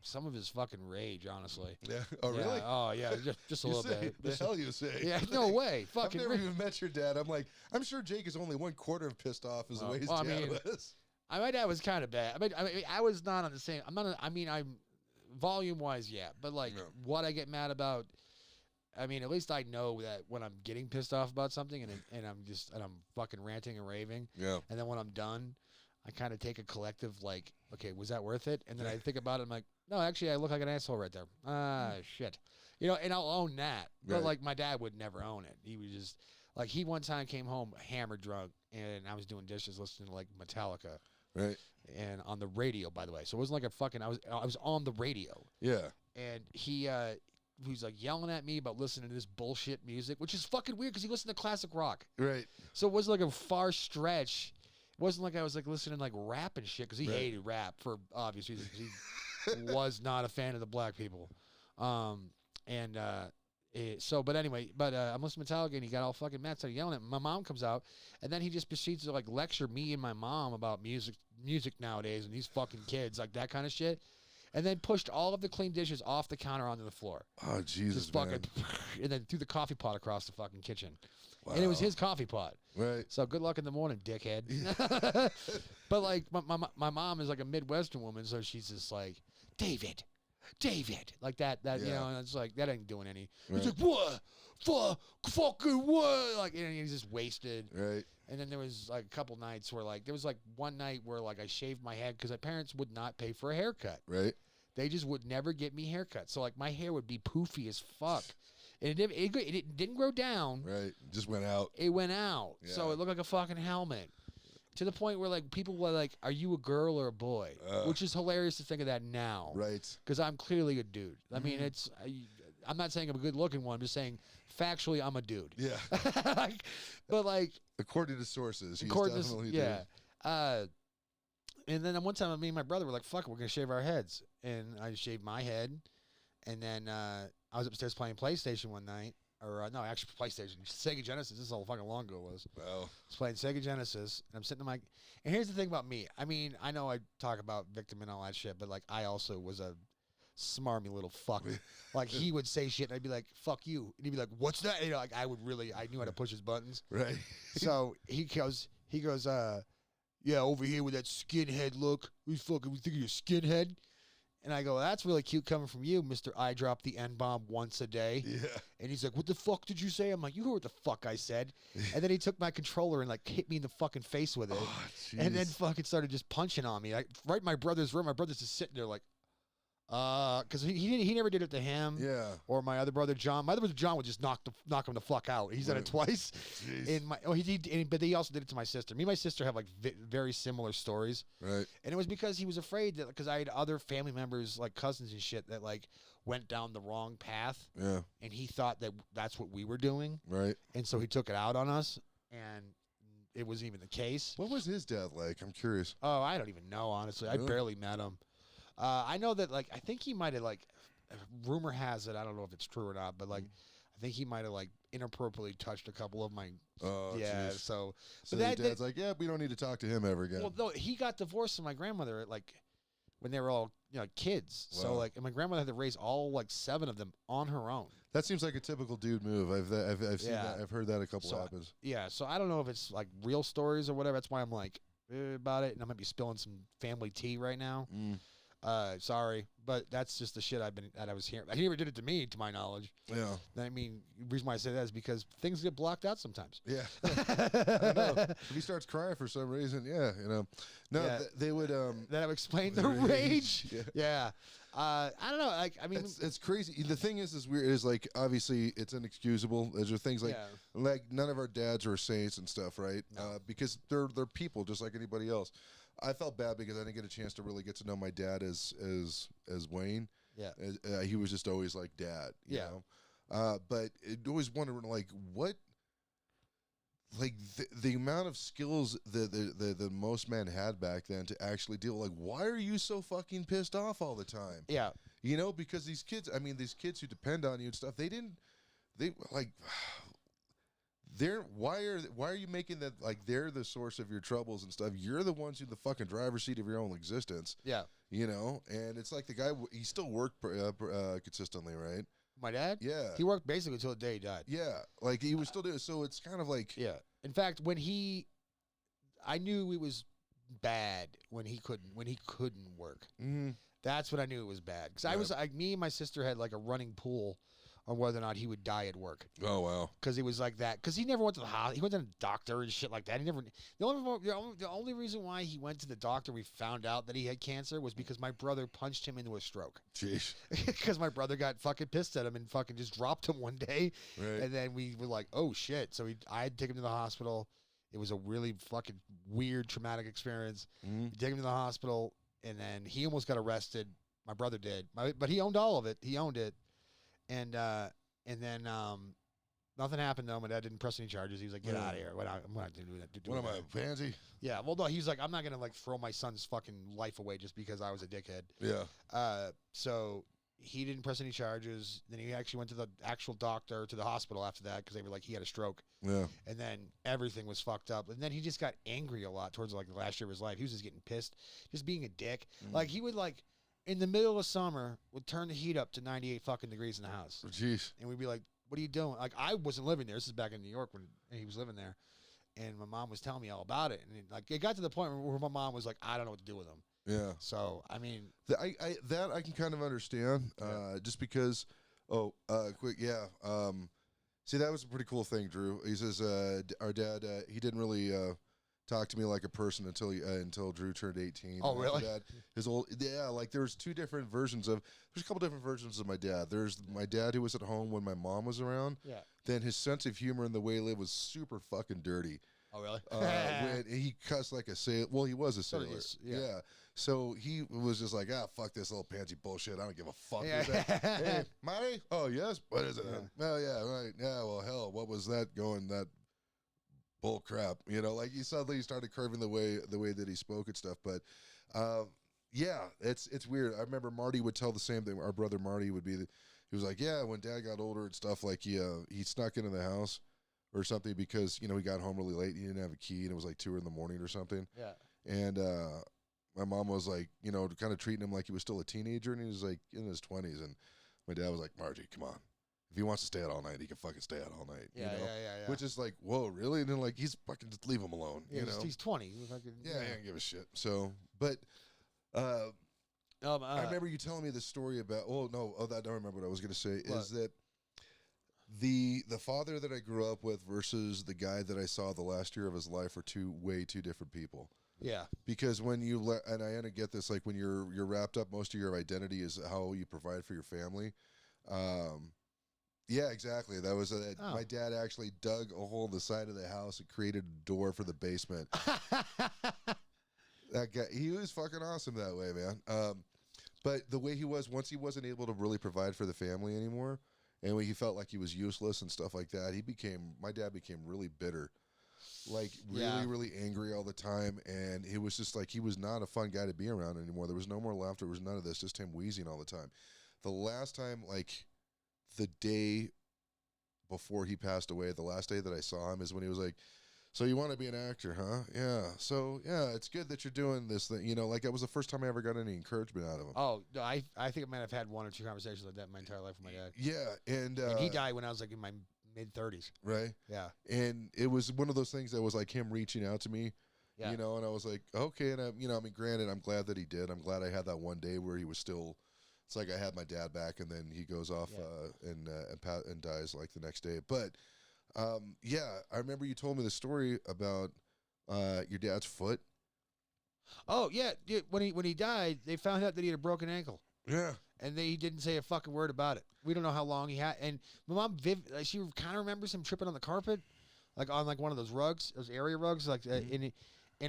some of his fucking rage, honestly.
Yeah. Oh,
Yeah.
really?
Oh, yeah. Just a
You
little
say,
bit.
the hell you say?
Yeah, no way. Fucking.
I've never even met your dad. I'm like, I'm sure Jake is only 1/4 of pissed off as the way his dad was.
My dad was kind of bad. I mean, I was not on the same. I'm not. I'm volume wise, yeah. But like, what I get mad about. I mean, at least I know that when I'm getting pissed off about something and I'm fucking ranting and raving.
Yeah.
And then when I'm done, I kind of take a collective like, okay, was that worth it? And then I think about it. I'm like, no, actually, I look like an asshole right there. Shit. You know, and I'll own that. But like, my dad would never own it. He was just like, he one time came home hammered drunk, and I was doing dishes listening to like Metallica.
Right.
And on the radio, by the way. So it wasn't like a fucking. I was on the radio.
Yeah.
And he was like yelling at me about listening to this bullshit music, which is fucking weird because he listened to classic rock.
Right.
So it wasn't like a far stretch. It wasn't like I was like listening to like rap and shit because he hated rap for obvious reasons. He was not a fan of the black people. But anyway, I'm listening to Metallica and he got all fucking mad, started yelling at me. My mom comes out and then he just proceeds to like lecture me and my mom about music nowadays and these fucking kids, like that kind of shit. And then pushed all of the clean dishes off the counter onto the floor.
Oh, Jesus, man.
And then threw the coffee pot across the fucking kitchen.
Wow.
And it was his coffee pot.
Right.
So good luck in the morning, dickhead. But like my mom is like a Midwestern woman, so she's just like, David, like that, you know, and it's like that ain't doing any. Right. He's like, what, fucking what? Like, and he's just wasted.
Right.
And then there was like a couple nights where like there was like one night where like I shaved my head because my parents would not pay for a haircut.
Right.
They just would never get me haircuts. So like my hair would be poofy as fuck. And it didn't grow down.
Right. Just went out.
It went out. Yeah. So it looked like a fucking helmet. To the point where like people were like, are you a girl or a boy? Which is hilarious to think of that now.
Right.
Because I'm clearly a dude. I mean, I'm not saying I'm a good looking one. I'm just saying factually I'm a dude.
Yeah.
But like.
According to sources, he's definitely
yeah. And then one time me and my brother were like, fuck it, we're going to shave our heads. And I shaved my head. And then I was upstairs playing PlayStation one night. Or, no, actually PlayStation. Sega Genesis. This is how fucking long ago it was.
Wow.
I was playing Sega Genesis. And I'm sitting in my... And here's the thing about me. I mean, I know I talk about victim and all that shit. But, like, I also was a smarmy little fuck. Like, he would say shit. And I'd be like, fuck you. And he'd be like, what's that? You know, like, I knew how to push his buttons.
Right.
So he goes, yeah, over here with that skinhead look. We think you're a skinhead? And I go, that's really cute coming from you, Mr. I drop the N-bomb once a day.
Yeah.
And he's like, what the fuck did you say? I'm like, you heard what the fuck I said. And then he took my controller and like hit me in the fucking face with it.
Oh,
and then fucking started just punching on me. Right in my brother's room. My brother's just sitting there like, because he never did it to him.
Yeah.
Or my other brother John. My other brother John would just knock him the fuck out. He's done it twice. But he also did it to my sister. Me and my sister have like very similar stories.
Right.
And it was because he was afraid that because I had other family members like cousins and shit that like went down the wrong path.
Yeah.
And he thought that that's what we were doing.
Right.
And so he took it out on us, and it wasn't even the case.
What was his dad like? I'm curious.
Oh, I don't even know, honestly.
Really?
I barely met him. I know that, like, I think he might have, like, rumor has it, I don't know if it's true or not, but, like, I think he might have, like, inappropriately touched a couple of my,
geez.
so
that, dad's like, yeah, we don't need to talk to him ever again.
Well, no, he got divorced from my grandmother, like, when they were all, you know, kids. Wow. So, like, and my grandmother had to raise all, like, 7 of them on her own.
That seems like a typical dude move. I've seen that. I've heard that a couple happens.
Yeah, so I don't know if it's, like, real stories or whatever. That's why I'm, like, about it, and I might be spilling some family tea right now. Sorry, but that's just the shit I was hearing. He never did it to me, to my knowledge.
Yeah.
I mean, the reason why I say that is because things get blocked out sometimes.
Yeah. I know. If he starts crying for some reason, yeah, you know. No,
yeah.
They would.
That would explain the rage. Yeah. I don't know. Like, I mean,
it's crazy. The thing is weird. Is like obviously it's inexcusable. There's things like none of our dads are saints and stuff, right? No. Because they're people just like anybody else. I felt bad because I didn't get a chance to really get to know my dad as Wayne.
Yeah.
He was just always like dad. You know? But it always wondered like what. Like the amount of skills that most men had back then to actually deal like, why are you so fucking pissed off all the time?
Yeah,
you know, because these kids who depend on you and stuff, they why are you making that like they're the source of your troubles and stuff? You're the ones in the fucking driver's seat of your own existence.
Yeah.
You know, and it's like the guy, he still worked consistently, right?
My dad?
Yeah.
He worked basically until the day he died.
Yeah. Like he was still doing, so it's kind of like.
Yeah. In fact, I knew it was bad when he couldn't work.
Mm-hmm.
That's when I knew it was bad. Because me and my sister had like a running pool on whether or not he would die at work.
Oh, wow.
Because he was like that. Because he never went to the hospital. He went to the doctor and shit like that. The only reason why he went to the doctor, we found out that he had cancer, was because my brother punched him into a stroke.
Jeez.
Because my brother got fucking pissed at him and fucking just dropped him one day.
Right.
And then we were like, oh shit. So I had to take him to the hospital. It was a really fucking weird, traumatic experience.
Mm-hmm.
Take him to the hospital, and then he almost got arrested. My brother did. But he owned all of it. He owned it. And then nothing happened though. My dad didn't press any charges. He was like, "Get out of here! I'm not doing that."
What am I, a pansy?
Yeah. Well, no. He was like, "I'm not gonna like throw my son's fucking life away just because I was a dickhead."
Yeah.
So he didn't press any charges. Then he actually went to the actual doctor, to the hospital after that, because they were like, he had a stroke.
Yeah.
And then everything was fucked up. And then he just got angry a lot towards like the last year of his life. He was just getting pissed, just being a dick. Like he would like. In the middle of summer, would turn the heat up to 98 fucking degrees in the house.
Jeez.
And we'd be like, what are you doing? Like, I wasn't living there. This is back in New York when he was living there. And my mom was telling me all about it. And it got to the point where my mom was like, I don't know what to do with him.
Yeah.
So, I mean.
That I can kind of understand. Just because, quick, yeah. See, that was a pretty cool thing, Drew. He says, our dad, he didn't really talk to me like a person until Drew turned 18.
Oh, really?
Like there's two different versions of. There's a couple different versions of my dad. There's my dad who was at home when my mom was around.
Yeah.
Then his sense of humor and the way he lived was super fucking dirty.
Oh, really?
When he cussed like a sailor. Well, he was a sailor. Yeah. So he was just like, fuck this little pansy bullshit. I don't give a fuck.
Yeah.
Hey, money? Oh, yes. What is it? Oh, yeah, right. Yeah, well, hell, what was that going? That bull crap, like he suddenly started curving the way that he spoke and stuff. But yeah, it's weird. I remember Marty would tell the same thing. Our brother Marty would he was like, yeah, when Dad got older and stuff, like he snuck into the house or something because he got home really late. He didn't have a key and it was like 2 a.m. or something.
Yeah.
And my mom was like, kind of treating him like he was still a teenager and he was like in his 20s. And my dad was like, Margie, come on. If he wants to stay out all night, he can fucking stay out all night.
Yeah.
Which is like, whoa, really? And then like, he's fucking just leave him alone.
Yeah, he's 20.
He don't give a shit. So, but I remember you telling me the story about. I don't remember what I was gonna say. What? Is that the father that I grew up with versus the guy that I saw the last year of his life are way too different people.
Yeah.
Because when and I get this, like when you're wrapped up, most of your identity is how you provide for your family. Yeah, exactly. That was my dad actually dug a hole in the side of the house and created a door for the basement. That guy, he was fucking awesome that way, man. But the way he was, once he wasn't able to really provide for the family anymore, and when he felt like he was useless and stuff like that, my dad became really bitter. Like really angry all the time, and it was just like he was not a fun guy to be around anymore. There was no more laughter. There was none of this. Just him wheezing all the time. The last time, the day before he passed away, the last day that I saw him is when he was like, so you want to be an actor, huh? Yeah. So, yeah, it's good that you're doing this thing. That was the first time I ever got any encouragement out of him.
Oh, no, I think I might have had 1 or 2 conversations like that my entire life with my dad.
Yeah. And
he died when I was in my mid-30s.
Right?
Yeah.
And it was one of those things that was like him reaching out to me, and I was like, okay. And granted, I'm glad that he did. I'm glad I had that one day where he was still. It's like I had my dad back, and then he goes off and dies like the next day. But I remember you told me the story about your dad's foot.
Oh yeah, when he died, they found out that he had a broken ankle.
Yeah,
and he didn't say a fucking word about it. We don't know how long he had. And my mom, she kind of remembers him tripping on the carpet, like on one of those rugs, those area rugs, and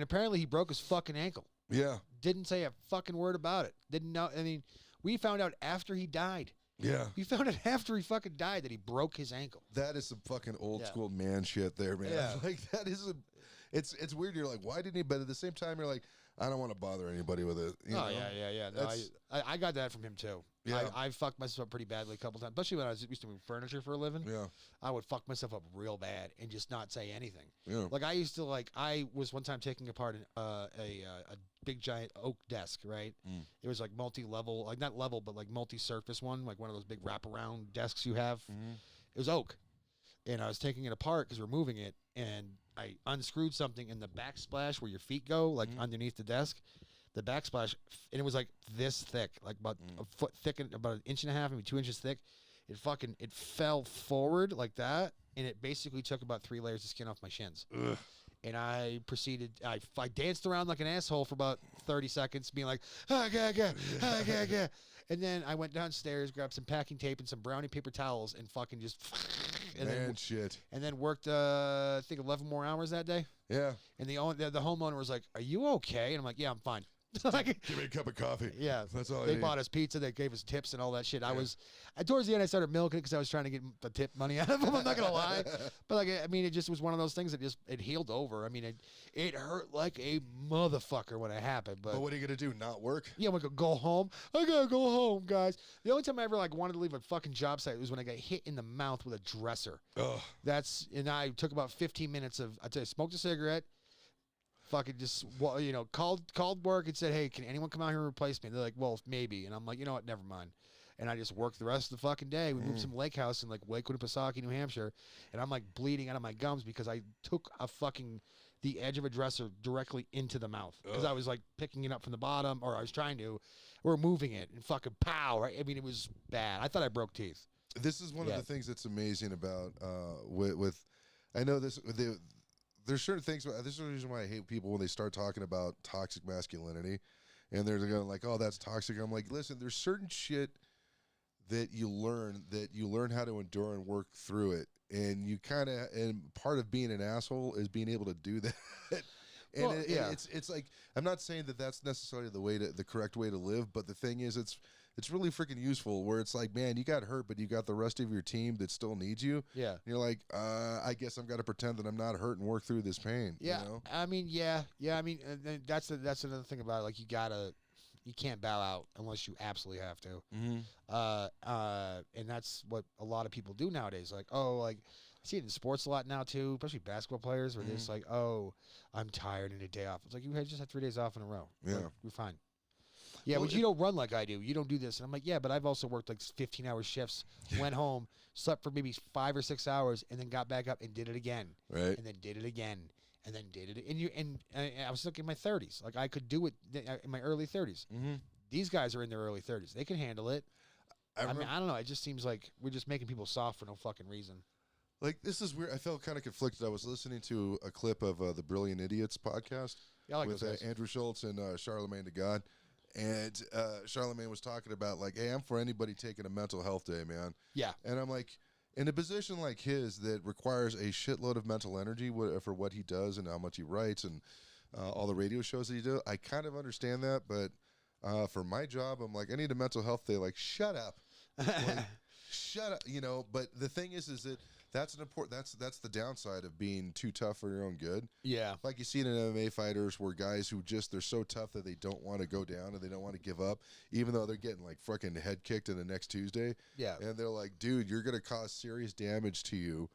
apparently he broke his fucking ankle.
Yeah,
didn't say a fucking word about it. Didn't know. I mean. We found out after he died.
Yeah.
We found out after he fucking died that he broke his ankle.
That is some fucking old school man shit there, man.
Yeah.
Like that is it's weird. You're like, why didn't he? But at the same time, you're like, I don't want to bother anybody with it. You know?
Yeah. No, I got that from him too.
Yeah.
I fucked myself up pretty badly a couple times, especially when I used to move furniture for a living.
Yeah.
I would fuck myself up real bad and just not say anything.
Yeah.
Like I was one time taking apart a big giant oak desk, right? It was like multi-level, like not level, but like multi-surface one, like one of those big wraparound desks you have. It was oak. And I was taking it apart because we're moving it, and I unscrewed something in the backsplash where your feet go, like underneath the desk. The backsplash, and it was like this thick, like about a foot thick, and about 1.5 inches, maybe 2 inches thick. It fell forward like that, and it basically took about 3 layers of skin off my shins.
Ugh.
And I proceeded, I danced around like an asshole for about 30 seconds, being like, ah. And then I went downstairs, grabbed some packing tape and some brownie paper towels, and fucking just, and then worked, I think 11 more hours that day.
Yeah.
And the homeowner was like, "Are you okay?" And I'm like, "Yeah, I'm fine." Like,
give me a cup of coffee.
Yeah,
that's all.
They bought us pizza. They gave us tips and all that shit. Yeah. Towards the end, I started milking it because I was trying to get the tip money out of them. I'm not gonna lie, but like, I mean, it just was one of those things that it healed over. I mean, it hurt like a motherfucker when it happened. But
what are you gonna do? Not work?
Yeah, I'm gonna go home. I gotta go home, guys. The only time I ever like wanted to leave a fucking job site was when I got hit in the mouth with a dresser.
Ugh.
And I took about 15 minutes of. I smoked a cigarette. Fucking just, called work and said, "Hey, can anyone come out here and replace me?" And they're like, "Well, maybe." And I'm like, you know what? Never mind. And I just worked the rest of the fucking day. We moved some lake house in like Lakewood, Passaic, New Hampshire, and I'm like bleeding out of my gums because I took the edge of a dresser directly into the mouth because I was like picking it up from the bottom, or I was trying to. We're moving it and fucking pow! Right? I mean, it was bad. I thought I broke teeth.
This is one of the things that's amazing about with I know this. There's certain things. This is the reason why I hate people when they start talking about toxic masculinity, and they're going like, "Oh, that's toxic." I'm like, listen, there's certain shit that you learn how to endure and work through it, and part of being an asshole is being able to do that. And it's like, I'm not saying that that's necessarily the correct way to live, but the thing is, it's really freaking useful where it's like, man, you got hurt, but you got the rest of your team that still needs you. Yeah. And you're like, I guess I've got to pretend that I'm not hurt and work through this pain.
Yeah.
You know?
I mean, yeah. I mean, that's another thing about it. Like, you can't bow out unless you absolutely have to. And that's what a lot of people do nowadays. Like, I see it in sports a lot now too, especially basketball players where they're just like, "Oh, I'm tired and a day off." It's like, you just had 3 days off in a row.
Yeah.
Like, you're fine. Yeah, but you don't run like I do. You don't do this. And I'm like, yeah, but I've also worked like 15-hour shifts, went home, slept for maybe 5 or 6 hours, and then got back up and did it again.
Right.
And then did it again. And then did it. And I was like in my 30s. Like, I could do it in my early 30s. These guys are in their early 30s. They can handle it. I mean, I don't know. It just seems like we're just making people soft for no fucking reason.
Like, this is weird. I felt kind of conflicted. I was listening to a clip of the Brilliant Idiots podcast with Andrew Schultz and Charlemagne the God. And Charlemagne was talking about, like, hey, I'm for anybody taking a mental health day, man. Yeah. And I'm like, in a position like his that requires a shitload of mental energy for what he does and how much he writes and all the radio shows that he does, I kind of understand that. But for my job, I'm like, I need a mental health day. Like, shut up. Like, shut up. You know, but the thing is that that's the downside of being too tough for your own good. Yeah. Like you see it in MMA fighters where guys who they're so tough that they don't want to go down and they don't want to give up, even though they're getting like fucking head kicked in the next Tuesday. Yeah. And they're like, dude, you're going to cause serious damage to you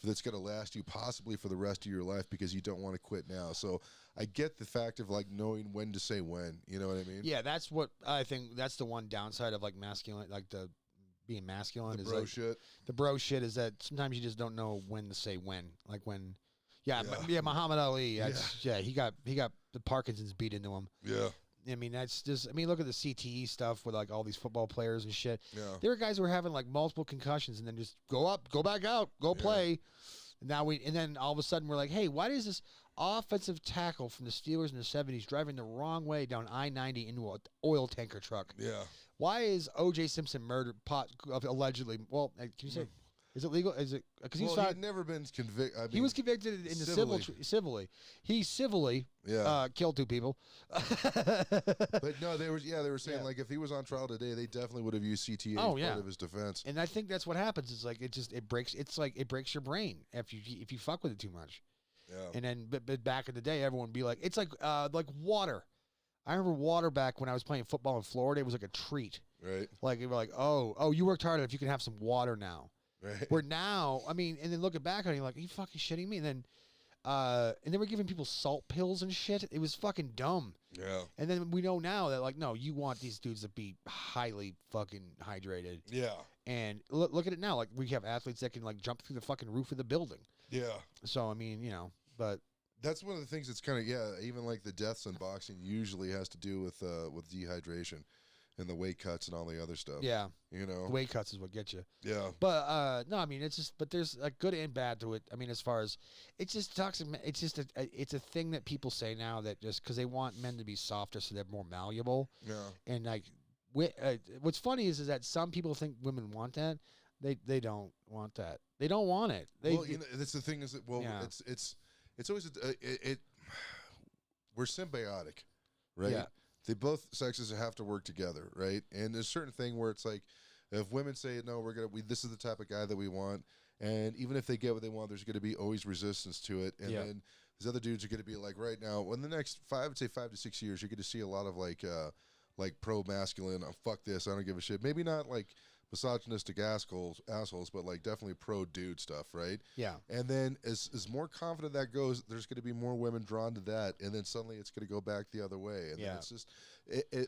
that's going to last you possibly for the rest of your life because you don't want to quit now. So I get the fact of like knowing when to say when, you know what I mean? Yeah. That's what I think that's the one downside of like masculine, like being masculine. The bro shit. The bro shit is that sometimes you just don't know when to say when. Like when, Muhammad Ali. He got the Parkinson's beat into him. Yeah. I mean, that's just. I mean, look at the CTE stuff with like all these football players and shit. Yeah. There were guys who were having like multiple concussions and then just go up, go back out, go play. And then all of a sudden we're like, hey, why does this offensive tackle from the Steelers in the 70s driving the wrong way down I-90 into an oil tanker truck? Yeah. Why is O.J. Simpson murdered allegedly? Well, can you say, is it legal? Is it because he had never been convicted? I mean, he was convicted in the civilly. He civilly killed 2 people. But no, they were saying like if he was on trial today, they definitely would have used CTA as part of his defense. And I think that's what happens. It's like it breaks your brain if you fuck with it too much. Yeah.
And then, but back in the day, everyone would be like, it's like water. I remember water back when I was playing football in Florida. It was like a treat.
Right.
Like, they were like, oh, you worked hard if you can have some water now.
Right.
Where now, I mean, and then looking back on it, you're like, are you fucking shitting me? And they were giving people salt pills and shit. It was fucking dumb.
Yeah.
And then we know now that, like, no, you want these dudes to be highly fucking hydrated.
Yeah.
And look at it now. Like, we have athletes that can, like, jump through the fucking roof of the building.
Yeah.
So, I mean, you know, but
that's one of the things that's kind of, even like the deaths in boxing usually has to do with dehydration and the weight cuts and all the other stuff.
yeah,
You know?
the weight cuts is what gets you.
Yeah.
But no, I mean, it's just, but there's a good and bad to it. I mean, as far as it's just toxic, it's just it's a thing that people say now that just because they want men to be softer so they're more malleable.
Yeah.
And like, what's funny is that some people think women want that. They don't want that. They don't want it.
Well, you know, that's the thing is that
Yeah.
it's always we're symbiotic, right?
Yeah.
They both sexes have to work together, right? And there's a certain thing where it's like, if women say no, this is the type of guy that we want, and even if they get what they want, there's going to be always resistance to it, and then these other dudes are going to be like, right now, in the next 5 to 6 years, you're going to see a lot of like pro masculine, fuck this, I don't give a shit. Maybe not like misogynistic assholes, but like definitely pro dude stuff, right?
Yeah.
And then as more confident that goes, there's going to be more women drawn to that, and then suddenly it's going to go back the other way, and then it's just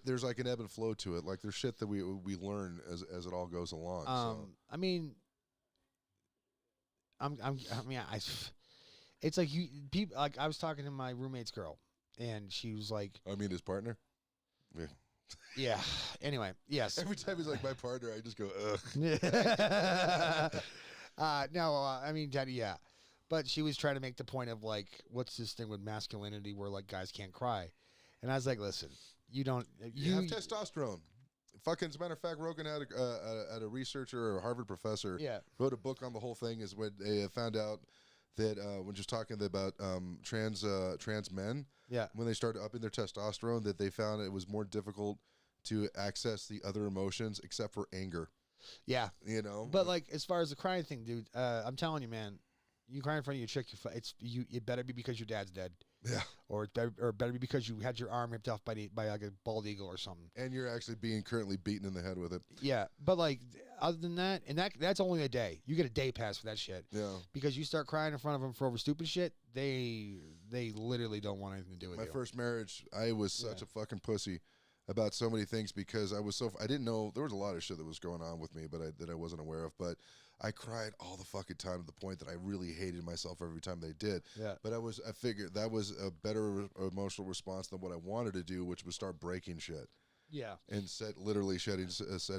there's like an ebb and flow to it. Like there's shit that we learn as it all goes along.
I mean, it's like people like I was talking to my roommate's girl, and she was like,
I mean, his partner. Yeah.
Yeah. Anyway, yes.
Every time he's like my partner, I just go, ugh.
No, I mean, Daddy, yeah. But she was trying to make the point of like, what's this thing with masculinity where like guys can't cry? And I was like, listen, you don't.
You have testosterone. Fucking, as a matter of fact, Rogan had a researcher or a Harvard professor wrote a book on the whole thing. Is when they found out that when just talking about trans men, when they started upping their testosterone, that they found it was more difficult to access the other emotions except for anger.
Yeah,
you know.
But like as far as the crying thing, dude, I'm telling you, man, you cry in front of your chick, it better be because your dad's dead.
Yeah.
Or it better be because you had your arm ripped off by like a bald eagle or something.
And you're actually being currently beaten in the head with it.
Yeah, but like other than that, and that's only a day. You get a day pass for that shit.
Yeah.
Because you start crying in front of them for over stupid shit, they literally don't want anything to do with
My
you.
first marriage, I was such a fucking pussy about so many things because I didn't know there was a lot of shit that was going on with me, but that I wasn't aware of. But I cried all the fucking time to the point that I really hated myself every time they did.
Yeah.
But I figured that was a better emotional response than what I wanted to do, which was start breaking shit.
Yeah.
And literally setting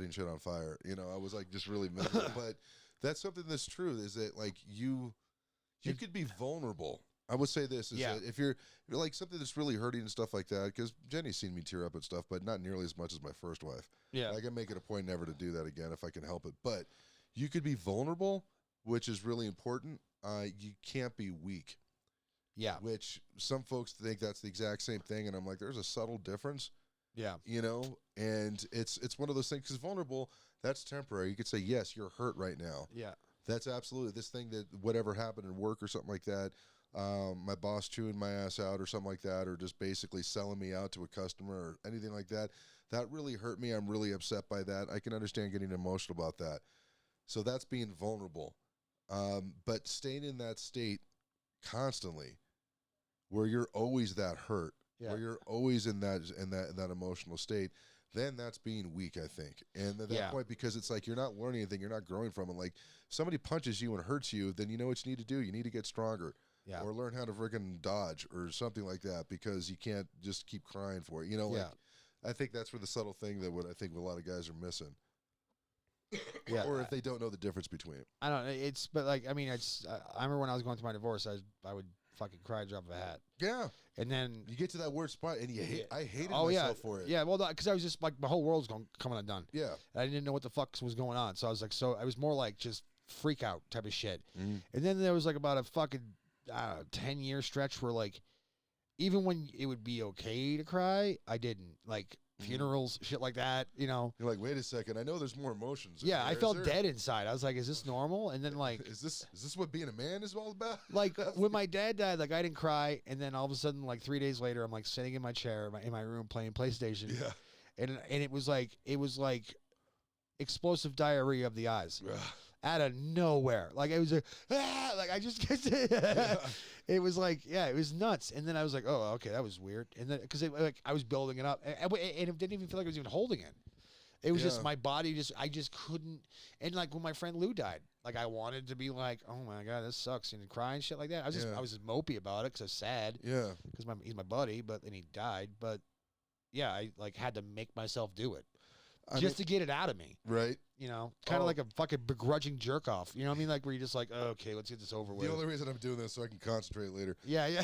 shit on fire. You know, I was like just really miserable. But that's something that's true is that like you could be vulnerable. I would say this is that if you're like something that's really hurting and stuff like that, because Jenny's seen me tear up and stuff, but not nearly as much as my first wife.
Yeah.
I can make it a point never to do that again if I can help it. But you could be vulnerable, which is really important. You can't be weak.
Yeah.
Which some folks think that's the exact same thing, and I'm like, there's a subtle difference.
Yeah.
You know, and it's one of those things because vulnerable, that's temporary. You could say, yes, you're hurt right now.
Yeah.
That's absolutely this thing that whatever happened in work or something like that. My boss chewing my ass out or something like that, or just basically selling me out to a customer or anything like that. That really hurt me. I'm really upset by that. I can understand getting emotional about that. So that's being vulnerable. But staying in that state constantly where you're always that hurt, where you're always in that emotional state, then that's being weak, I think. And at that point, because it's like you're not learning anything, you're not growing from it. Like somebody punches you and hurts you, then you know what you need to do. You need to get stronger. Yeah. Or learn how to friggin' dodge or something like that because you can't just keep crying for it. You know, like I think that's where the subtle thing that I think a lot of guys are missing. Yeah. Or if they don't know the difference between it.
I don't know. But like, I mean, I remember when I was going through my divorce, I would fucking cry, drop of a hat.
Yeah.
And then
you get to that weird spot and I hated myself for it.
Yeah. Well, because I was just like, my whole world's coming undone.
Yeah.
And I didn't know what the fuck was going on. So I was like, I was more like just freak out type of shit. And then there was like about a fucking 10-year stretch where like, even when it would be okay to cry, I didn't. Like funerals, shit like that. You know.
You're like, wait a second. I know there's more emotions.
Yeah, I felt
there?
dead inside. I was like, is this normal? And then like,
is this what being a man is all about?
Like when my dad died, like I didn't cry, and then all of a sudden, like 3 days later, I'm like sitting in my chair in my room playing PlayStation.
Yeah.
And it was like explosive diarrhea of the eyes. Out of nowhere. Like it was like I just it was like, yeah, it was nuts. And then I was like, oh, okay, that was weird. And then because like I was building it up, and it didn't even feel like I was even holding it. It was just my body I just couldn't. And like when my friend Lou died, like I wanted to be like, oh my god, this sucks, and cry and shit like that. I was just mopey about it because I was sad.
Yeah.
Because he's my buddy, but then he died. But yeah, I like had to make myself do it. Just to get it out of me.
Right.
You know, kind of like a fucking begrudging jerk off. You know what I mean? Like where you're just like, oh, okay, let's get this over with.
The only reason I'm doing this is so I can concentrate later.
Yeah.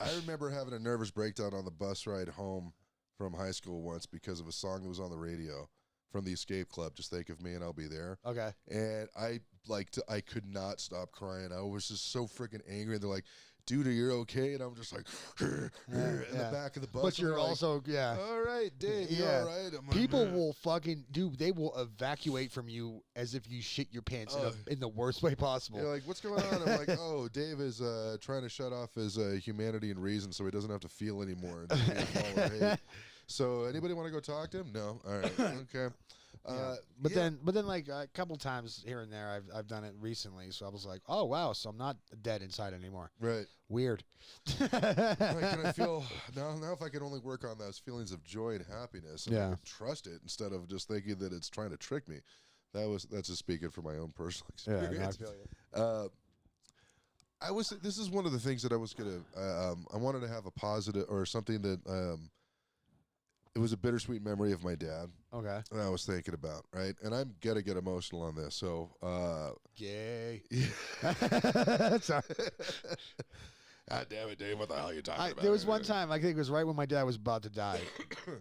I remember having a nervous breakdown on the bus ride home from high school once because of a song that was on the radio from the Escape Club. Just think of me and I'll be there.
Okay.
And I could not stop crying. I was just so freaking angry. And they're like, dude, are you okay? And I'm just like, in the back of the bus.
But you're also,
all right, Dave, you're all right. I'm
People will fucking, dude, they will evacuate from you as if you shit your pants in the worst way possible.
You're like, what's going on? I'm like, oh, Dave is trying to shut off his humanity and reason so he doesn't have to feel anymore. So anybody want to go talk to him? No? All right. Okay.
But then like a couple times here and there, I've done it recently. So I was like, oh wow, so I'm not dead inside anymore.
Right.
Weird.
Can I feel now? If I could only work on those feelings of joy and happiness, and I could trust it instead of just thinking that it's trying to trick me. That's just speaking from my own personal experience.
Yeah, I feel you.
This is one of the things that I was gonna. I wanted to have a positive or something that. It was a bittersweet memory of my dad.
Okay.
And I was thinking about, right? And I'm going to get emotional on this. So,
gay.
Sorry. God damn it, Dave. What the hell are you talking about?
There was one time, I think it was right when my dad was about to die.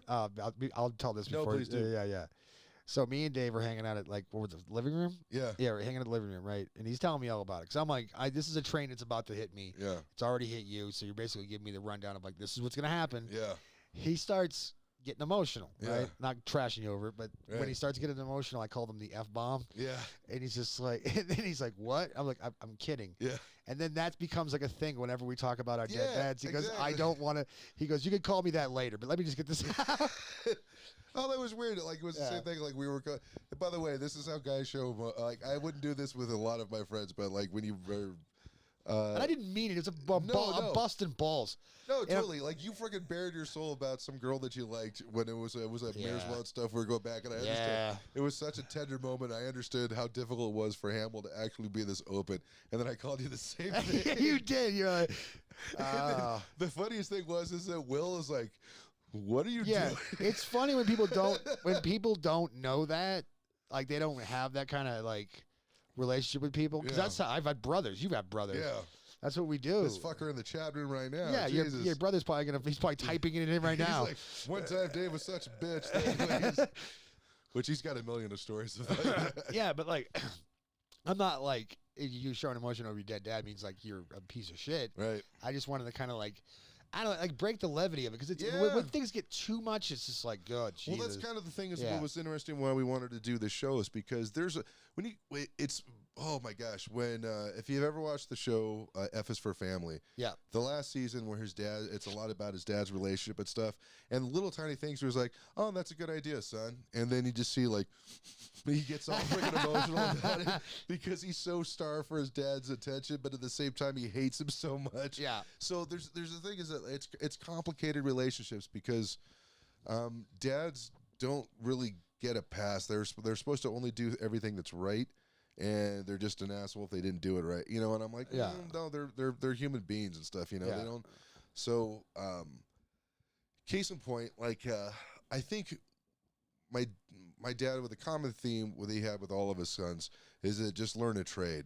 I'll tell this before.
No, please do.
Yeah. So me and Dave were hanging out at like, what was it, living room?
Yeah.
Yeah, we're hanging out in the living room, right? And he's telling me all about it. Because I'm like, this is a train that's about to hit me.
Yeah.
It's already hit you. So you're basically giving me the rundown of like, this is what's going to happen.
Yeah.
He starts getting emotional, right? Not trashing you over it, but when he starts getting emotional, I called him the F-bomb.
Yeah.
And he's just like, and then he's like, what? I'm like, I'm kidding.
Yeah.
And then that becomes like a thing whenever we talk about our dead dads. He goes,
exactly.
I don't want to, he goes, you can call me that later, but let me just get this out.
Oh, that was weird. Like, it was the same thing. Like, we were, by the way, this is how guys show, like, I wouldn't do this with a lot of my friends, but like, when you were,
and I didn't mean it. It's I'm busting balls.
No, totally. Like you freaking bared your soul about some girl that you liked when it was Mayor's Wild stuff. We go back, and I understand. It was such a tender moment. I understood how difficult it was for Hamill to actually be this open, and then I called you the same thing.
You did. You're like,
the funniest thing is that Will is like, "What are you doing?"
It's funny when people don't know that, like they don't have that kind of like relationship with people, because that's how I've had brothers. You've had brothers.
Yeah.
That's what we do.
This fucker in the chat room right now.
Yeah, your brother's probably he's probably typing it in right now.
Like, one time Dave was such a bitch. Which he's got a million of stories of.
Yeah, but like, I'm not like, you showing emotion over your dead dad means like you're a piece of shit.
Right.
I just wanted to kind of like, I don't like break the levity of it, because it's when things get too much, it's just like, God, Jesus.
Well, that's kind of the thing is what was interesting why we wanted to do this show is because there's oh my gosh, when if you've ever watched the show F is for Family, the last season where his dad, it's a lot about his dad's relationship and stuff, and little tiny things where he's like, oh, that's a good idea, son, and then you just see like he gets all freaking emotional about it because he's so starved for his dad's attention, but at the same time he hates him so much.
Yeah.
So there's the thing is that it's complicated relationships because dads don't really get a pass. They're supposed to only do everything that's right, and they're just an asshole if they didn't do it right, you know. And I'm like, no, they're human beings and stuff, you know. They don't. So, case in point, like I think my dad, with a common theme that he had with all of his sons is that just learn a trade.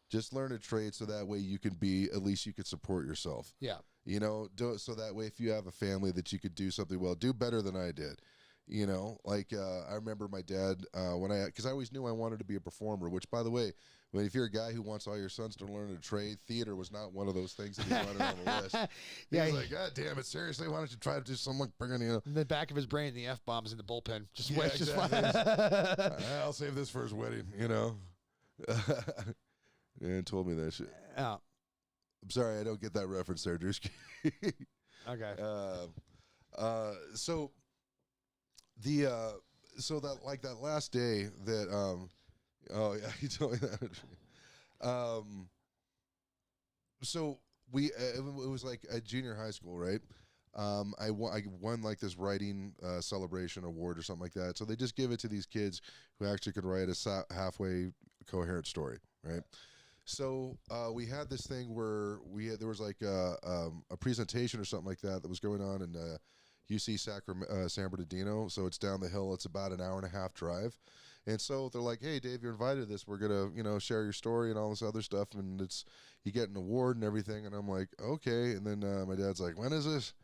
Just learn a trade so that way you can at least you could support yourself. Yeah. You know, so that way if you have a family that you could do something well, do better than I did. You know, like I remember my dad because I always knew I wanted to be a performer. Which, by the way, if you're a guy who wants all your sons to learn a trade, theater was not one of those things that he wanted on the list.
Yeah,
He was like, God damn it, seriously, why don't you try to do something like bringing
In the back of his brain, the F bombs in the bullpen. Just
Yeah,
wait, just
exactly. I'll save this for his wedding, you know. And told me that shit.
Oh,
I'm sorry, I don't get that reference there, Drewski.
okay.
So the so that like that last day that oh yeah, he told me that. So it was like at junior high school, right? I won like this writing celebration award or something like that. So they just give it to these kids who actually could write a halfway coherent story, right? So we had this thing where there was like a presentation or something like that was going on in UC San Bernardino. So it's down the hill. It's about an hour and a half drive. And so they're like, "Hey, Dave, you're invited to this. We're gonna, share your story and all this other stuff, and you get an award and everything." And I'm like, "Okay." And then my dad's like, "When is this?"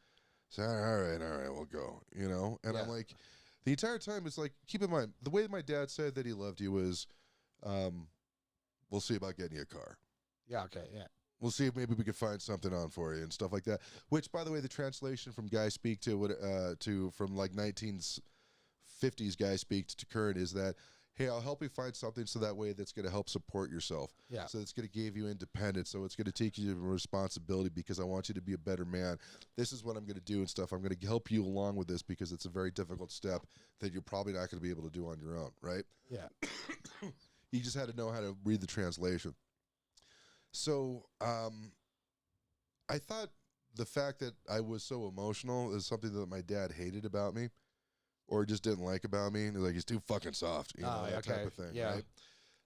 So all right, we'll go. And
Yeah.
I'm like, the entire time it's like, keep in mind the way my dad said that he loved you was, we'll see about getting you a car.
Yeah, okay, yeah.
We'll see if maybe we could find something on for you and stuff like that. Which, by the way, the translation from guy speak to from like 1950s guy speak to current is that, hey, I'll help you find something so that way that's going to help support yourself.
Yeah.
So it's going to give you independence. So it's going to take you responsibility because I want you to be a better man. This is what I'm going to do and stuff. I'm going to help you along with this because it's a very difficult step that you're probably not going to be able to do on your own, right?
Yeah.
You just had to know how to read the translation. So I thought the fact that I was so emotional is something that my dad hated about me or just didn't like about me. And like, he's too fucking soft, that type of thing,
yeah.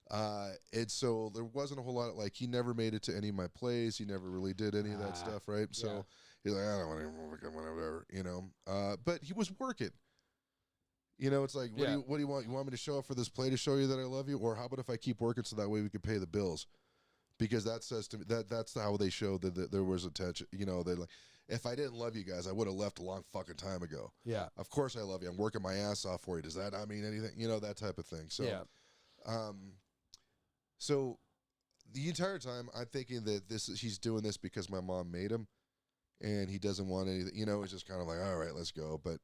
right? And so there wasn't a whole lot, like, he never made it to any of my plays. He never really did any of that stuff, right? So
yeah.
he's like, I don't want to whatever, but he was working. It's like, what do you want? You want me to show up for this play to show you that I love you? Or how about if I keep working so that way we can pay the bills? Because that says to me that's how they showed that there was attention. They like, if I didn't love you guys, I would have left a long fucking time ago.
Yeah.
Of course I love you. I'm working my ass off for you. Does that not mean anything? That type of thing. So,
yeah.
So the entire time I'm thinking that he's doing this because my mom made him, and he doesn't want anything. It's just kind of like, all right, let's go. But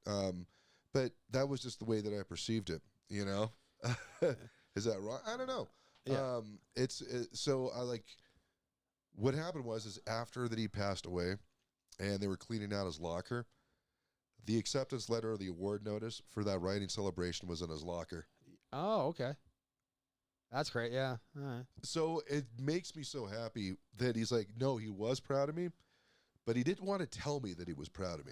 that was just the way that I perceived it. Is that wrong? I don't know.
Yeah.
So I like what happened was after that he passed away and they were cleaning out his locker, the acceptance letter or the award notice for that writing celebration was in his locker.
Oh, okay. That's great. Yeah. All right.
So it makes me so happy that he's like, no, he was proud of me, but he didn't want to tell me that he was proud of me.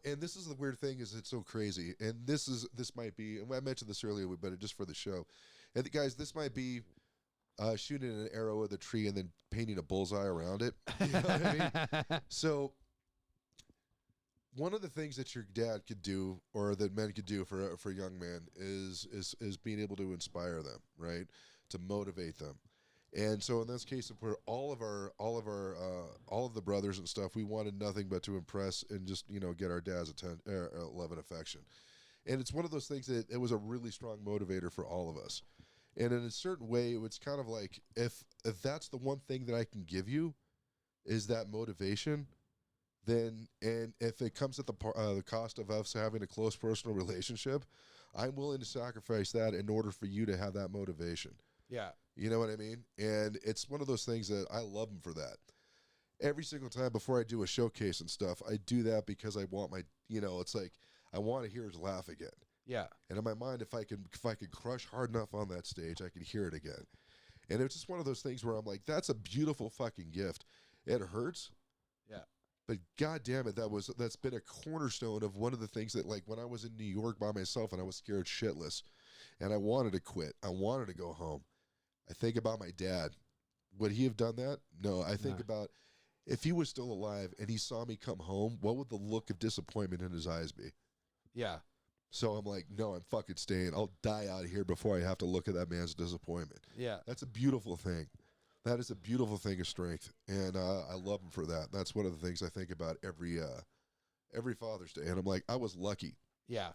And this is the weird thing is it's so crazy. And this might be, and I mentioned this earlier, but just for the show. And guys, this might be shooting an arrow at the tree and then painting a bullseye around it. You know what I mean? So one of the things that your dad could do, or that men could do for a young man, is being able to inspire them, right? To motivate them. And so in this case, for all of the brothers and stuff, we wanted nothing but to impress and just get our dad's love and affection. And it's one of those things that it was a really strong motivator for all of us. And in a certain way, it's kind of like if that's the one thing that I can give you, is that motivation, then and if it comes at the cost of us having a close personal relationship, I'm willing to sacrifice that in order for you to have that motivation.
Yeah.
You know what I mean? And it's one of those things that I love him for that. Every single time before I do a showcase and stuff, I do that because I want my, it's like I want to hear his laugh again.
Yeah.
And in my mind, if I can crush hard enough on that stage, I can hear it again. And it's just one of those things where I'm like, that's a beautiful fucking gift. It hurts.
Yeah.
But God damn it, that's been a cornerstone of one of the things that, like, when I was in New York by myself and I was scared shitless and I wanted to quit, I wanted to go home. I think about my dad. Would he have done that? No. I think about if he was still alive and he saw me come home, what would the look of disappointment in his eyes be?
Yeah.
So I'm like, no, I'm fucking staying. I'll die out of here before I have to look at that man's disappointment.
Yeah.
That's a beautiful thing. That is a beautiful thing of strength. And I love him for that. That's one of the things I think about every Father's Day. And I'm like, I was lucky.
Yeah.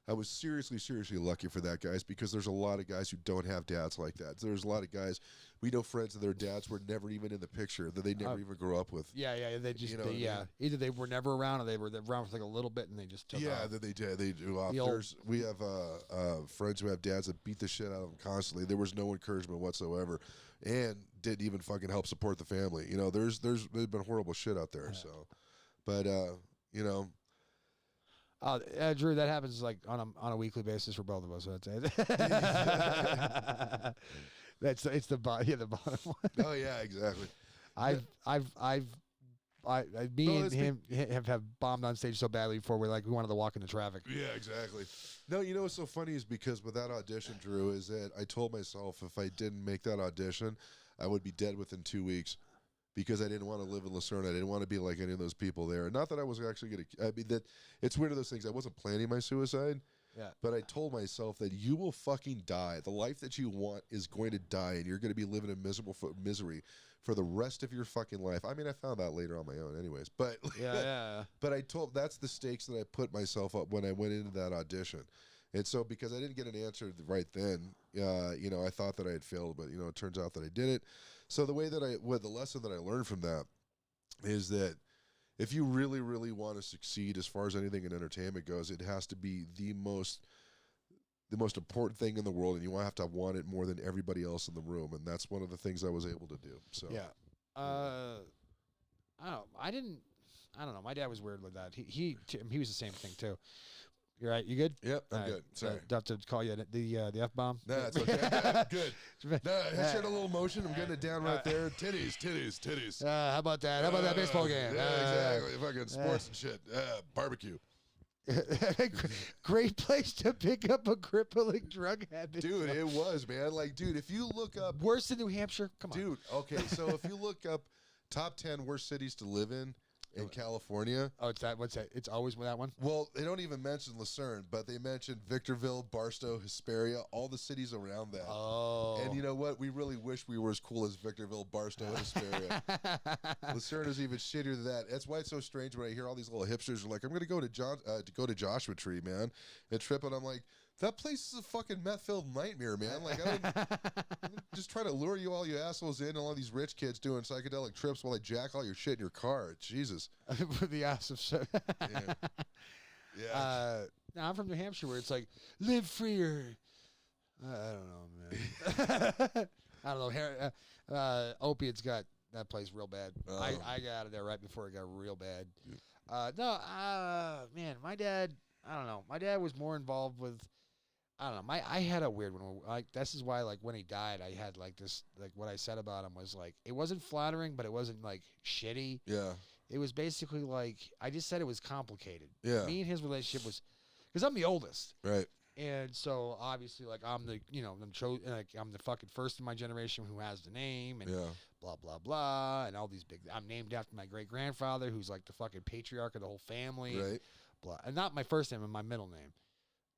I was seriously lucky for that, guys, because there's a lot of guys who don't have dads like that. There's a lot of guys, we know friends of their dads were never even in the picture, that they never even grew up with.
Yeah, they just,
You know what I mean?
Either they were never around or they were around for like a little bit and they just took off.
That they did. They do off. We have friends who have dads that beat the shit out of them constantly. There was no encouragement whatsoever, and didn't even fucking help support the family. You know, there's been horrible shit out there. Yeah. So, but you know.
Drew, that happens like on a weekly basis for both of us. So it's the bottom one.
Oh yeah, exactly.
Me and him have bombed on stage so badly before we wanted to walk into traffic.
Yeah, exactly. No, you know what's so funny is because with that audition, Drew, is that I told myself if I didn't make that audition, I would be dead within 2 weeks. Because I didn't want to live in Lucerne. I didn't want to be like any of those people there. Not that I was actually going to... I mean, that it's weird of those things. I wasn't planning my suicide.
Yeah.
But I told myself that you will fucking die. The life that you want is going to die, and you're going to be living in misery for the rest of your fucking life. I mean, I found that later on my own anyways. But
yeah.
But that's the stakes that I put myself up when I went into that audition. And so because I didn't get an answer right then, you know, I thought that I had failed, but, you know, it turns out that I didn't. So the lesson that I learned from that is that if you really, really want to succeed as far as anything in entertainment goes, it has to be the most important thing in the world, and you have to want it more than everybody else in the room. And that's one of the things I was able to do. So
yeah, I don't know. My dad was weird with that. He was the same thing too. You're right. You good?
Yep, I'm good. Sorry.
Do I have to call you the F-bomb?
No, it's okay. Good. No, I shared a little motion. I'm getting it down right there. Titties.
How about that? How about that baseball game?
Yeah, exactly. Fucking sports and shit. Barbecue.
Great place to pick up a crippling drug habit.
Dude, it was, man. Like, dude, if you look up...
Worse than New Hampshire? Come on.
Dude, okay, so if you look up top 10 worst cities to live in California.
Oh, it's that. What's that? It's always that one?
Well, they don't even mention Lucerne, but they mention Victorville, Barstow, Hesperia, all the cities around that.
Oh.
And you know what? We really wish we were as cool as Victorville, Barstow, and Hesperia. Lucerne is even shittier than that. That's why it's so strange when I hear all these little hipsters are like, I'm going to go to Joshua Tree, man, and trip, and I'm like, that place is a fucking meth-filled nightmare, man. Like, I'm just trying to lure you all you assholes in, and all these rich kids doing psychedelic trips while they jack all your shit in your car. Jesus.
With the ass of shit.
Yeah.
No, I'm from New Hampshire, where it's like, live freer. I don't know, man. I don't know. Opiates got that place real bad. I got out of there right before it got real bad. Man, my dad, I don't know. My dad was more involved with... I don't know. I had a weird one. Like, this is why, like, when he died, I had like this, like, what I said about him was like, it wasn't flattering, but it wasn't like shitty.
Yeah.
It was basically like, I just said it was complicated.
Yeah.
Me and his relationship was, because I'm the oldest.
Right.
And so obviously, like, I'm the, I'm the fucking first in my generation who has the name and blah, blah, blah. And all these I'm named after my great grandfather, who's like the fucking patriarch of the whole family.
Right.
Blah. And not my first name and my middle name,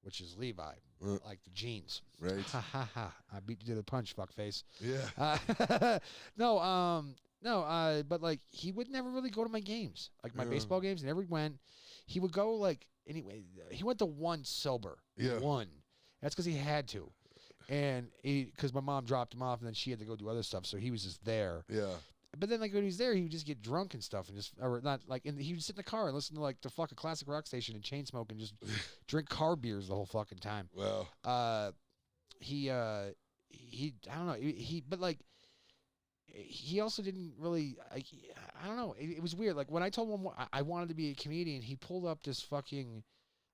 which is Levi, like the jeans.
Right.
Ha ha ha! I beat you to the punch, fuckface.
Yeah.
But like he would never really go to my games, like my baseball games. Never went. He would go like anyway. He went to one sober.
Yeah.
One. That's because he had to, and because my mom dropped him off, and then she had to go do other stuff, so he was just there.
Yeah.
But then, like, when he was there, he would just get drunk and stuff, and just, or not, like, and he would sit in the car and listen to, like, the fucking classic rock station and chain smoke and just drink car beers the whole fucking time.
Wow.
I don't know, but, like, he also didn't really, like, I don't know, it was weird. Like, when I told him I wanted to be a comedian, he pulled up this fucking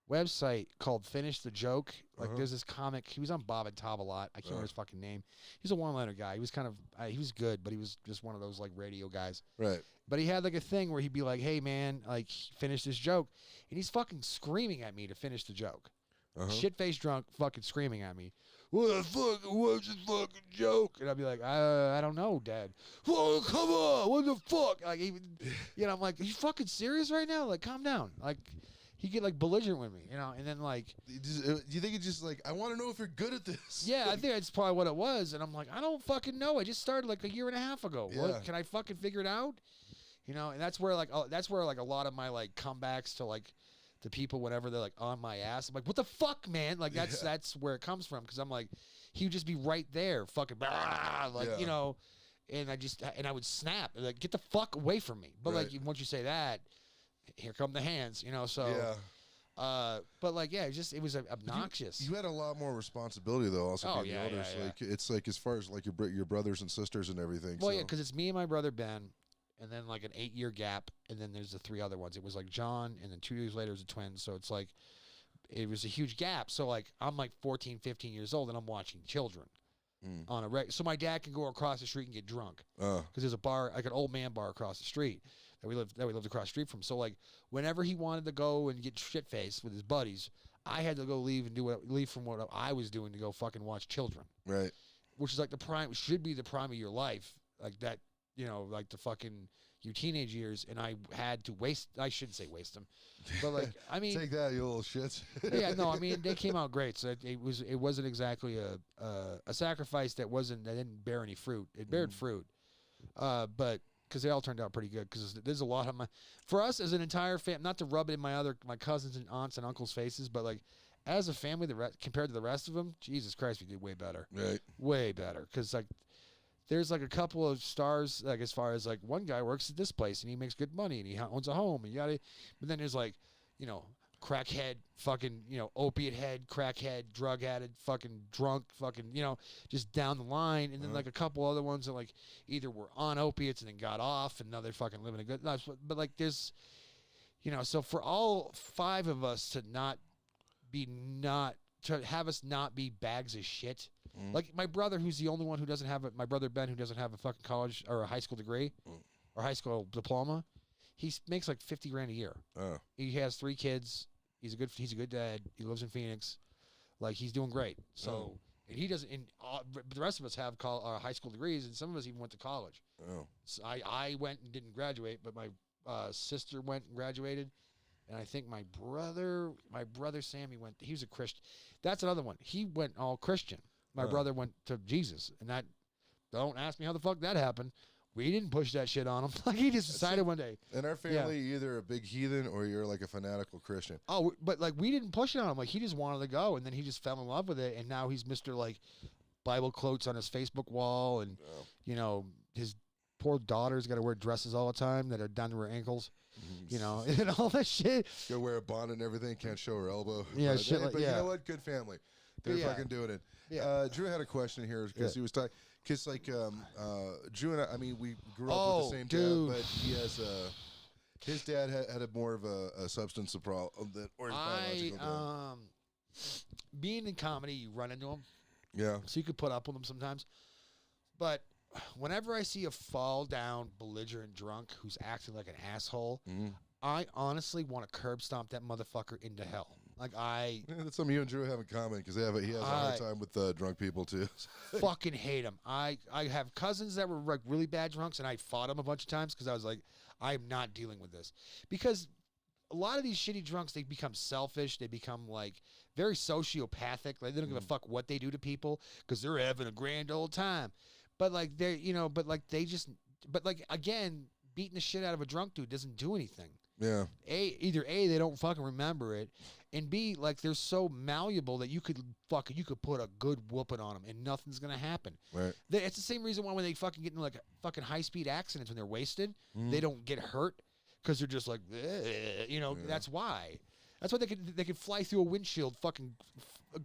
website called Finish the Joke. Like, there's this comic. He was on Bob and Tom a lot. I can't remember his fucking name. He's a one-liner guy. He was kind of, he was good, but he was just one of those, like, radio guys.
Right.
But he had, like, a thing where he'd be like, hey, man, like, finish this joke. And he's fucking screaming at me to finish the joke. Shit-faced drunk, fucking screaming at me. What the fuck? What's this fucking joke? And I'd be like, I don't know, Dad. Well, come on. What the fuck? Like, even, I'm like, are you fucking serious right now? Like, calm down. Like, he get like belligerent with me, and then like,
do you think it's just like, I want to know if you're good at this?
Yeah, I think that's probably what it was, and I'm like, I don't fucking know. I just started like a year and a half ago.
Yeah.
What, can I fucking figure it out? And that's where like a lot of my like comebacks to like to people whenever they're like on my ass. I'm like, what the fuck, man? Like that's where it comes from. Cause I'm like, he would just be right there, fucking like, you know, and I would snap like, get the fuck away from me. But like, once you say that, here come the hands, you know? So, but like, yeah, it was obnoxious.
You had a lot more responsibility though. Also being the elders. Like it's like, as far as like your brothers and sisters and everything.
Well, yeah. Cause it's me and my brother, Ben, and then like an 8-year gap. And then there's the 3 other ones. It was like John. And then 2 years later it was a twin. So it's like, it was a huge gap. So like, I'm like 14, 15 years old and I'm watching children. On a so my dad can go across the street and get drunk because there's a bar, like an old man bar across the street that we lived across the street from. So like whenever he wanted to go and get shit faced with his buddies, I had to go leave from what I was doing to go fucking watch children. Right. Which is like should be the prime of your life, like that, you know, like the fucking your teenage years. And I had to I shouldn't say waste them, but like, I mean,
take that, you little shits.
Yeah, no, I mean, they came out great. So it wasn't exactly a sacrifice that didn't bear any fruit. It bared fruit, but because they all turned out pretty good. Because there's a lot of for us as an entire family, not to rub it in my cousins and aunts and uncles' faces, but like as a family, compared to the rest of them, Jesus Christ, we did way better. Right. Way better. Because like, there's like a couple of stars, like as far as like one guy works at this place and he makes good money and he owns a home and but then there's like, you know, crackhead, fucking, you know, opiate head, crackhead, drug addict, fucking drunk, fucking, you know, just down the line. And then like a couple other ones that like either were on opiates and then got off and now they're fucking living a good life. But like there's, you know, so for all 5 of us to have us not be bags of shit. Like my brother, who's the only one who doesn't have my brother Ben, who doesn't have a fucking college or a high school degree or high school diploma, he makes like $50,000 a year. He has 3 kids. He's a good dad. He lives in Phoenix. Like he's doing great. So and he doesn't. The rest of us have high school degrees, and some of us even went to college. So I went and didn't graduate, but my sister went and graduated. And I think my brother Sammy he was a Christian. That's another one. He went all Christian. My brother went to Jesus. And don't ask me how the fuck that happened. We didn't push that shit on him. Like he just decided one day.
In our family, you're either a big heathen or you're like a fanatical Christian.
Oh, but like we didn't push it on him. Like he just wanted to go. And then he just fell in love with it. And now he's Mr. like Bible quotes on his Facebook wall. And, you know, his poor daughter's got to wear dresses all the time that are down to her ankles. You know, and all that shit.
Go wear a bonnet and everything. Can't show her elbow.
Yeah,
but you know what? Good family. They're fucking doing it. Yeah. Drew had a question here because he was talking. Because like Drew and I mean, we grew up with the same dad, but he has his dad had a more of a substance problem or his biological dad.
Being in comedy, you run into him.
Yeah.
So you could put up with him sometimes, but whenever I see a fall down, belligerent drunk who's acting like an asshole, I honestly want to curb stomp that motherfucker into hell. Like
that's something you and Drew have in common because he has a hard time with drunk people too.
Fucking hate him. I have cousins that were like really bad drunks, and I fought them a bunch of times because I was like, I'm not dealing with this. Because a lot of these shitty drunks, they become selfish. They become like very sociopathic. Like they don't give a fuck what they do to people because they're having a grand old time. But like again, beating the shit out of a drunk dude doesn't do anything. Yeah. Either they don't fucking remember it, and B, like they're so malleable that you could put a good whooping on them and nothing's gonna happen. Right. It's the same reason why when they fucking get in like fucking high speed accidents when they're wasted, they don't get hurt because they're just like, you know. Yeah. That's why. That's why they could fly through a windshield, fucking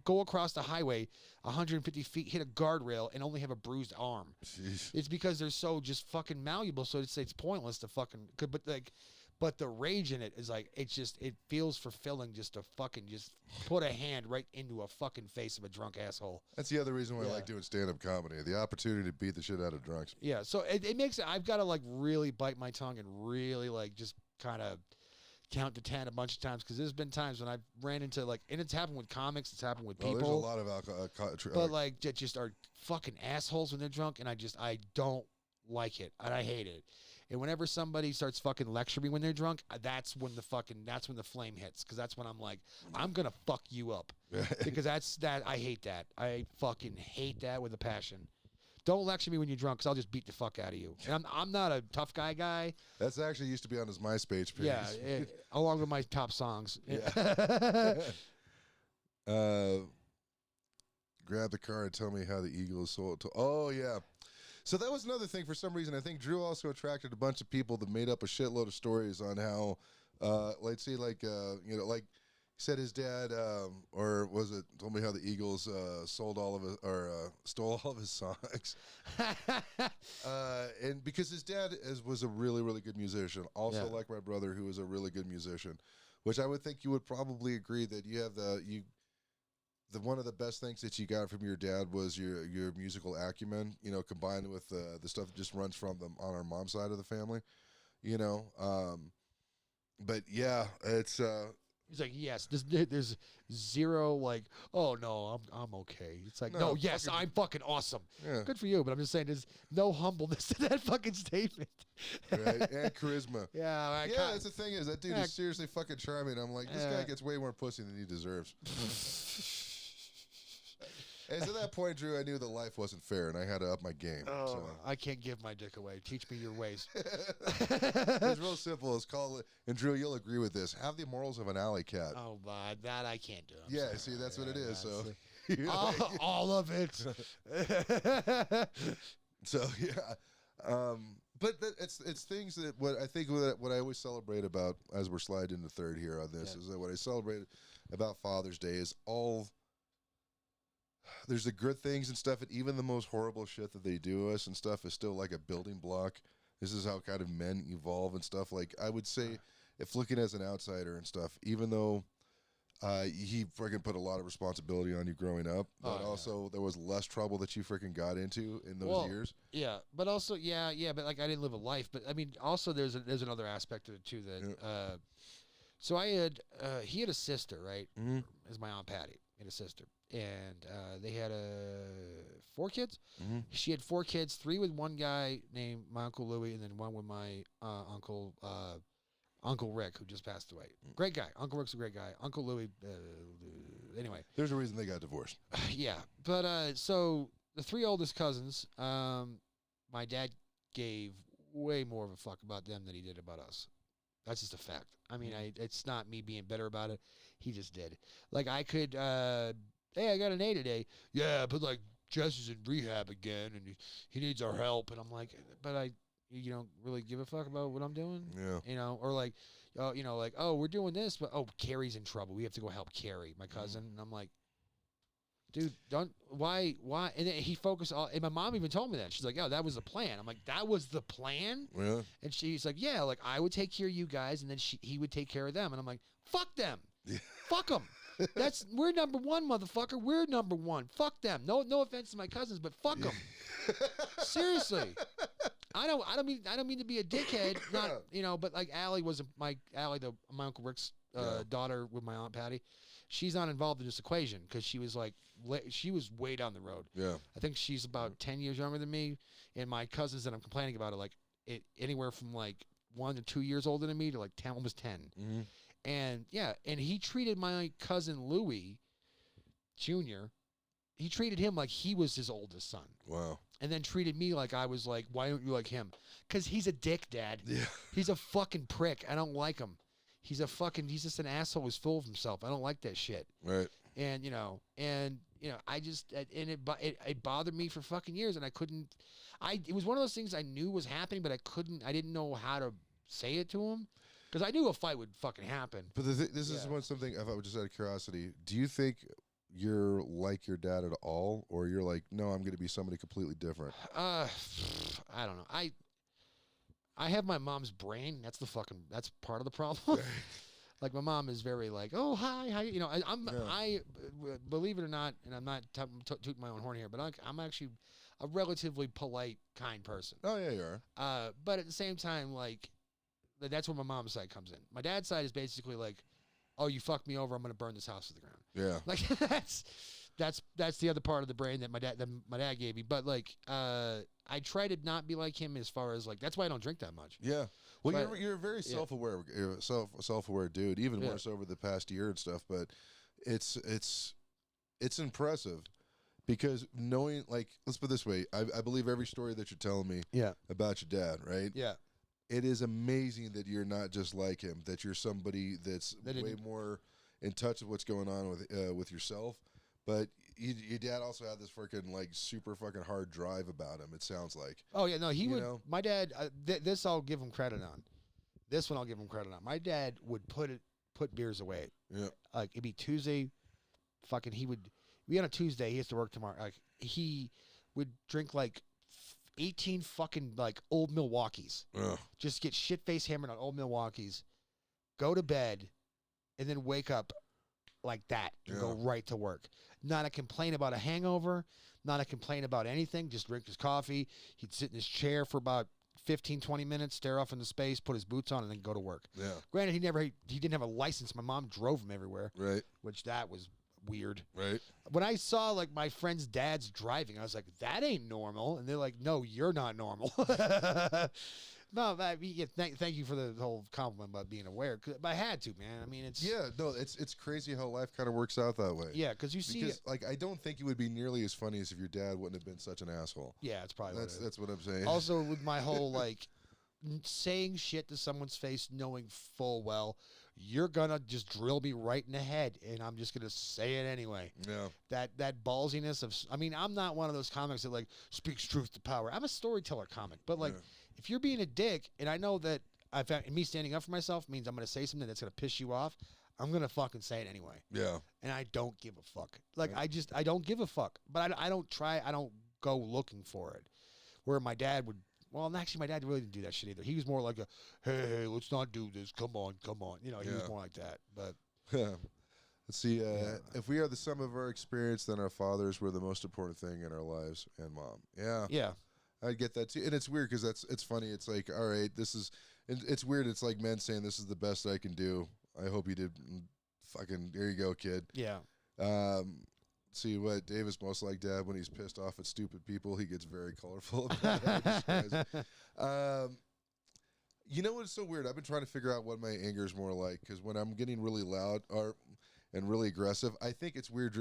go across the highway 150 feet, hit a guardrail, and only have a bruised arm. Jeez. It's because they're so just fucking malleable. So it's pointless to fucking. But the rage in it is like it feels fulfilling just to fucking just put a hand right into a fucking face of a drunk asshole.
That's the other reason why I like doing stand-up comedy. The opportunity to beat the shit out of drunks.
Yeah. So it makes I've got to like really bite my tongue and really like just kind of count to 10 a bunch of times because there's been times when I've ran into like, and it's happened with comics, it's happened with people.
There's a lot of alcohol,
but like just are fucking assholes when they're drunk, and I don't like it and I hate it. And whenever somebody starts fucking lecturing me when they're drunk, that's when the flame hits, because that's when I'm like, I'm gonna fuck you up, because I hate that. I fucking hate that with a passion. don't lecture me when you're drunk, because I'll just beat the fuck out of you. And I'm not a tough guy.
That's actually used to be on his MySpace page.
Yeah, along with my top songs.
Yeah. Grab the car and tell me how the Eagles sold. Oh, yeah. So that was another thing. For some reason, I think Drew also attracted a bunch of people that made up a shitload of stories on how, let's see, like, like he said his dad, or was it, told me how the Eagles sold all of his, or stole all of his songs. And because his dad was a really, really good musician, also like my brother, who was a really good musician, which I would think you would probably agree that you have one of the best things that you got from your dad was your musical acumen, combined with the stuff that just runs from them on our mom's side of the family, but yeah, it's
he's like, yes, there's zero like, oh no, I'm okay. It's like, no, yes, I'm fucking awesome.
Yeah.
Good for you, but I'm just saying there's no humbleness to that fucking statement.
Right, and charisma.
Yeah,
that's the thing is that dude is seriously fucking charming. I'm like, this guy gets way more pussy than he deserves. And at that point, Drew, I knew that life wasn't fair, and I had to up my game.
Oh,
so.
I can't give my dick away. Teach me your ways.
It's real simple. It's called, and Drew, you'll agree with this, have the morals of an alley cat.
Oh, that I can't do. I'm sorry.
See, that's what it is. So
all of it.
So, yeah. But it's things that what I always celebrate about as we're sliding into third here on this is that what I celebrate about Father's Day is there's the good things and stuff, and even the most horrible shit that they do to us and stuff is still like a building block. This is how kind of men evolve and stuff. Like, I would say, if looking as an outsider and stuff, even though he freaking put a lot of responsibility on you growing up, but also there was less trouble that you freaking got into in those years.
Yeah, but also, but like I didn't live a life. But I mean, also there's another aspect of it too that. So he had a sister, right?
Mm-hmm.
Is my Aunt Patty. He had a sister. And they had 4 kids.
Mm-hmm.
She had 4 kids, 3 with one guy named my Uncle Louie, and then 1 with my Uncle Rick, who just passed away. Great guy. Uncle Rick's a great guy. Uncle Louie, anyway.
There's a reason they got divorced.
Yeah. But so the 3 oldest cousins, my dad gave way more of a fuck about them than he did about us. That's just a fact. I mean, it's not me being better about it. He just did. Like, I could... hey, I got an A today. Yeah, but like Jesse's in rehab again, and he needs our help. And I'm like, but you don't really give a fuck about what I'm doing, or like, like, oh, we're doing this, but Carrie's in trouble. We have to go help Carrie, my cousin. And I'm like, dude, why? And then he focused all. And my mom even told me that. She's like, oh, that was the plan. I'm like, that was the plan.
Yeah.
And she's like, yeah, like I would take care of you guys, and then he would take care of them. And I'm like, fuck them, fuck them. We're number one, motherfucker. We're number one. Fuck them. No offense to my cousins, but fuck them. Seriously. I don't mean to be a dickhead. Not but like Allie was my Uncle Rick's daughter with my Aunt Patty. She's not involved in this equation because she was way down the road. Yeah. I think she's about 10 years younger than me, and my cousins that I'm complaining about are like anywhere from like 1 to 2 years older than me to like 10, almost 10.
Mm-hmm.
And he treated my cousin Louie Jr. He treated him like he was his oldest son.
Wow.
And then treated me like I was like, why don't you like him? Because he's a dick, Dad.
Yeah.
He's a fucking prick. I don't like him. He's just an asshole who's full of himself. I don't like that shit.
Right.
And I just it bothered me for fucking years, and I couldn't. It was one of those things I knew was happening, but I didn't know how to say it to him. Because I knew a fight would fucking happen.
But this is something, if I was just out of curiosity, do you think you're like your dad at all? Or you're like, no, I'm going to be somebody completely different?
I don't know. I have my mom's brain. That's part of the problem. Like, my mom is very like, oh, hi. I believe it or not, and I'm not tooting my own horn here, but I'm actually a relatively polite, kind person.
Oh, yeah, you
are. But at the same time, like, that's where my mom's side comes in. My dad's side is basically like, oh, you fucked me over, I'm going to burn this house to the ground.
Yeah.
Like, that's the other part of the brain that my dad gave me. But like, I try to not be like him as far as like, that's why I don't drink that much.
Yeah. Well, you're a very self-aware, self-aware dude, even more so over the past year and stuff. But it's impressive Because knowing, like, let's put it this way, I believe every story that you're telling me about your dad, right?
Yeah.
It is amazing that you're not just like him, that you're somebody that's way more in touch with what's going on with yourself. But your dad also had this freaking, like, super fucking hard drive about him, it sounds like.
Oh, yeah, no, he would, my dad, this I'll give him credit on. This one I'll give him credit on. My dad would put beers away.
Yeah.
Like, it'd be Tuesday, fucking, he would be on a Tuesday, he has to work tomorrow. Like, he would drink, like, 18 fucking, like, old Milwaukees.
Ugh.
Just get shit-faced hammered on old Milwaukees, go to bed, and then wake up like that and go right to work. Not a complaint about a hangover, not a complaint about anything, just drink his coffee. He'd sit in his chair for about 15, 20 minutes, stare off into space, put his boots on, and then go to work.
Yeah.
Granted, he didn't have a license. My mom drove him everywhere. Right. Which that was weird.
Right.
When I saw, like, my friends' dads driving, I was like, that ain't normal. And they're like, no, you're not normal. No, thank you for the whole compliment about being aware. But I had to, man. I mean, it's...
Yeah, no, it's crazy how life kind of works out that way.
Yeah, because you see...
Because, like, I don't think it would be nearly as funny as if your dad wouldn't have been such an asshole.
Yeah, it's probably
that's what I'm saying.
Also, with my whole, like, saying shit to someone's face knowing full well you're gonna just drill me right in the head, and I'm just gonna say it anyway. Yeah. That ballsiness of... I mean, I'm not one of those comics that, like, speaks truth to power. I'm a storyteller comic, but, like... If you're being a dick, and I know that me standing up for myself means I'm going to say something that's going to piss you off, I'm going to fucking say it anyway. Yeah. And I don't give a fuck. Like, I don't give a fuck. But I don't go looking for it. Where my dad would, well, actually, my dad really didn't do that shit either. He was more like a, hey, let's not do this. Come on. You know, he was more like that. But.
Let's see. If we are the sum of our experience, then our fathers were the most important thing in our lives, and mom. Yeah. Yeah. I get that too, and it's weird because it's funny. It's like, all right, it's weird. It's like men saying, "This is the best I can do." I hope you did. Fucking, there you go, kid. Yeah. See what Dave is most like dad when he's pissed off at stupid people. He gets very colorful. You know what's so weird? I've been trying to figure out what my anger is more like, because when I'm getting really loud and really aggressive, I think it's weird.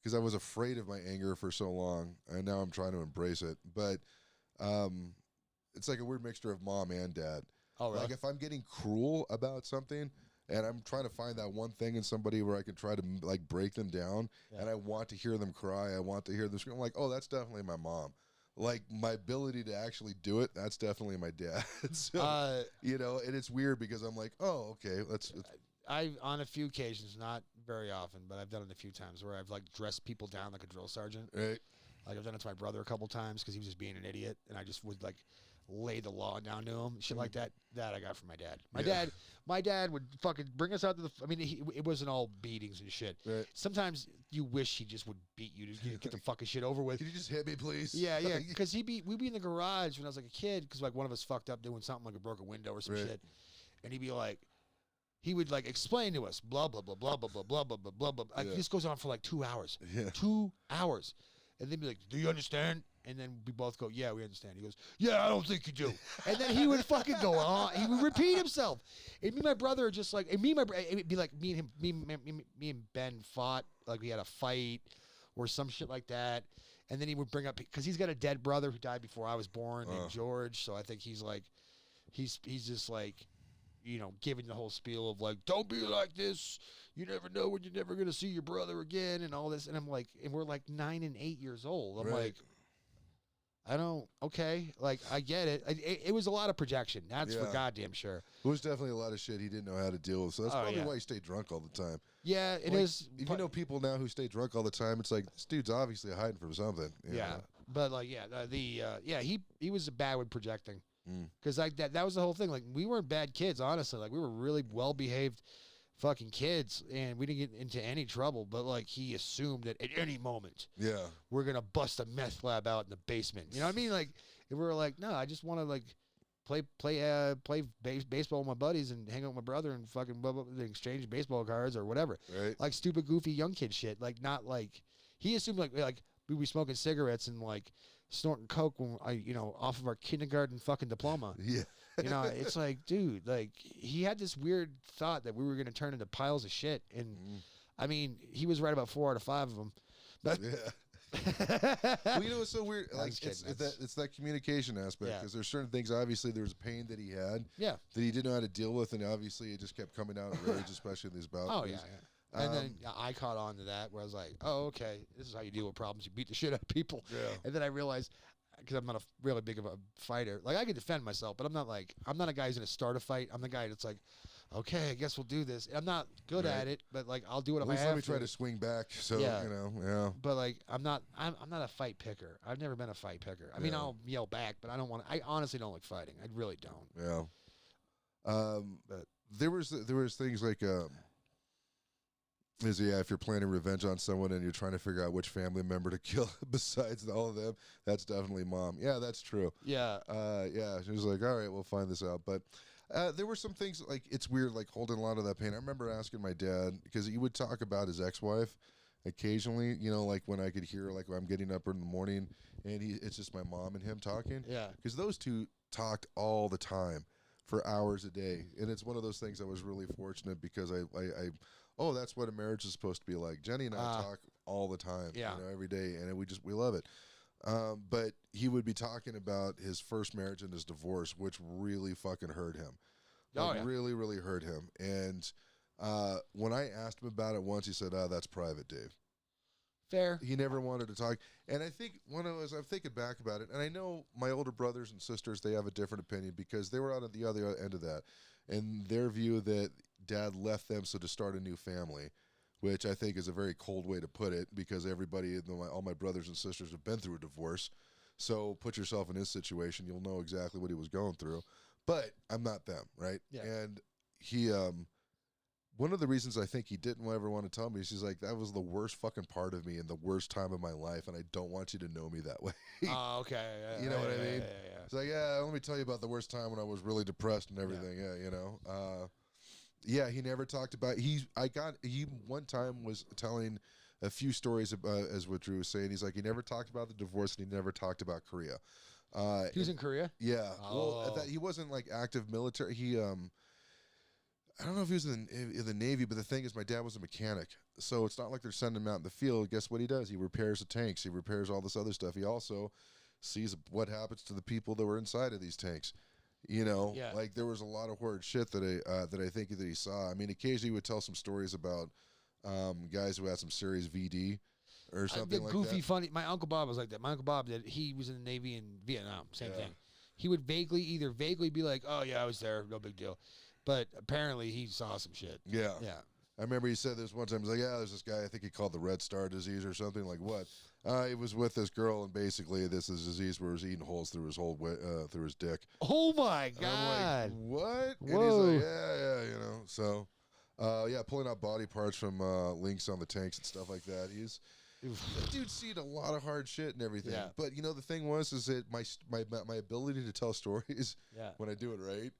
Because I was afraid of my anger for so long, and now I'm trying to embrace it. But it's like a weird mixture of mom and dad. Oh, really? Like, if I'm getting cruel about something, and I'm trying to find that one thing in somebody where I can try to, like, break them down, and I want to hear them cry, I want to hear them scream, I'm like, oh, that's definitely my mom. Like, my ability to actually do it, that's definitely my dad. So, you know, and it's weird because I'm like, oh, okay,
I've, on a few occasions, not very often, but I've done it a few times where I've, like, dressed people down like a drill sergeant. Right. Like, I've done it to my brother a couple times because he was just being an idiot, and I just would, like, lay the law down to him. Shit like that. That I got from my dad. My dad would fucking bring us out to the... I mean, it wasn't all beatings and shit. Right. Sometimes you wish he just would beat you to get the fucking shit over with.
Can you just hit me, please?
Yeah. Because we'd be in the garage when I was, like, a kid, because, like, one of us fucked up doing something, like a broken window or some shit, and he'd be like... He would, like, explain to us, blah, blah, blah, blah, blah, blah, blah, blah, blah, blah, blah. Like, this goes on for, like, 2 hours. Yeah. 2 hours. And then be like, do you understand? And then we both go, yeah, we understand. He goes, yeah, I don't think you do. And then he would fucking go on. He would repeat himself. And me and my brother are just like, and it'd be like me and Ben fought. Like, we had a fight or some shit like that. And then he would bring up, because he's got a dead brother who died before I was born, named George. So I think he's like, he's just like, you know, giving the whole spiel of, like, don't be like this. You never know when you're never going to see your brother again and all this. And I'm like, and we're like 9 and 8 years old. I'm like, I don't, okay. Like, I get it. It was a lot of projection. That's for goddamn sure.
It was definitely a lot of shit he didn't know how to deal with. So that's probably why he stayed drunk all the time.
Yeah, it is.
If you know people now who stay drunk all the time, it's like, this dude's obviously hiding from something. You know?
But, like, he was bad with projecting. Because like that was the whole thing. Like, we weren't bad kids, honestly. Like, we were really well behaved fucking kids, and we didn't get into any trouble. But, like, he assumed that at any moment, we're gonna bust a meth lab out in the basement. You know what I mean? Like, and we were like, no, I just want to, like, play baseball with my buddies and hang out with my brother and fucking blah, blah, blah, exchange baseball cards or whatever. Right. Like, stupid, goofy young kid shit. Like, not like he assumed like we'd be smoking cigarettes and, like, snorting coke when off of our kindergarten fucking diploma. Yeah. You know, it's like, dude, like, he had this weird thought that we were going to turn into piles of shit. And I mean, he was right about 4 out of 5 of them. But
Well, you know, it's so weird.
I'm
Like
just
it's
kidding.
it's that communication aspect, because there's certain things. Obviously, there was pain that he had
Yeah.
that he didn't know how to deal with, and obviously it just kept coming out in rage, especially in these bouts.
Oh yeah. And then I caught on to that where I was like, oh, okay, this is how you deal with problems. You beat the shit out of people.
Yeah.
And then I realized, because I'm not a really big of a fighter, like I can defend myself, but I'm not a guy who's going to start a fight. I'm the guy that's like, okay, I guess we'll do this. And I'm not good at it, but like I'll do it
At
if I
least
have
let me try to swing back. So
Yeah.
you know, yeah.
But like I'm not a fight picker. I've never been a fight picker. I mean,
Yeah.
I'll yell back, but I don't want. I honestly don't like fighting. I really don't.
Yeah.
But
there was things like if you're planning revenge on someone and you're trying to figure out which family member to kill besides all of them, that's definitely mom. Yeah, that's true.
yeah,
Yeah, she was like, all right, we'll find this out. But there were some things, like, it's weird, like holding a lot of that pain. I remember asking my dad, because he would talk about his ex-wife occasionally, you know, like when I could hear, like, I'm getting up in the morning and it's just my mom and him talking.
yeah.
Because those two talked all the time for hours a day. And it's one of those things I was really fortunate, because I that's what a marriage is supposed to be like. Jenny and I talk all the time,
Yeah.
you know, every day, and we love it. But he would be talking about his first marriage and his divorce, which really fucking hurt him. Really, really hurt him. And when I asked him about it once, he said, that's private, Dave.
Fair.
He never wanted to talk. And I think I'm thinking back about it, and I know my older brothers and sisters, they have a different opinion, because they were out at the other end of that. And their view that dad left them so to start a new family, which I think is a very cold way to put it, because all my brothers and sisters have been through a divorce. So put yourself in his situation, you'll know exactly what he was going through. But I'm not them, right?
Yeah.
And he, one of the reasons I think he didn't ever want to tell me is he's like, that was the worst fucking part of me and the worst time of my life, and I don't want you to know me that way.
Oh, okay.
You know what I mean?
Yeah.
It's like, let me tell you about the worst time when I was really depressed and everything. Yeah, you know. He never talked about. He one time was telling a few stories about, as what Drew was saying. He's like, he never talked about the divorce, and he never talked about Korea.
He was in Korea?
Yeah.
Oh.
Well, he wasn't like active military. He I don't know if he was in the Navy, but the thing is, my dad was a mechanic, so it's not like they're sending him out in the field. Guess what he does? He repairs the tanks. He repairs all this other stuff. He also sees what happens to the people that were inside of these tanks. You know, like there was a lot of horrid shit that I think that he saw. I mean, occasionally he would tell some stories about guys who had some serious VD or something like
goofy,
that.
funny. My Uncle Bob was like that. My Uncle Bob he was in the Navy in Vietnam. Same thing. He would vaguely be like, "Oh yeah, I was there. No big deal," but apparently he saw some shit.
Yeah.
Yeah.
I remember he said this one time. He's like, yeah, there's this guy, I think he called the Red Star disease or something. Like, what? He was with this girl, and basically this is a disease where he was eating holes through his dick.
Oh, my
And I'm
God.
like, what?
Whoa.
And he's like, yeah, you know. So, pulling out body parts from links on the tanks and stuff like that. That dude's seen a lot of hard shit and everything.
Yeah.
But, you know, the thing is that my ability to tell stories when I do it right,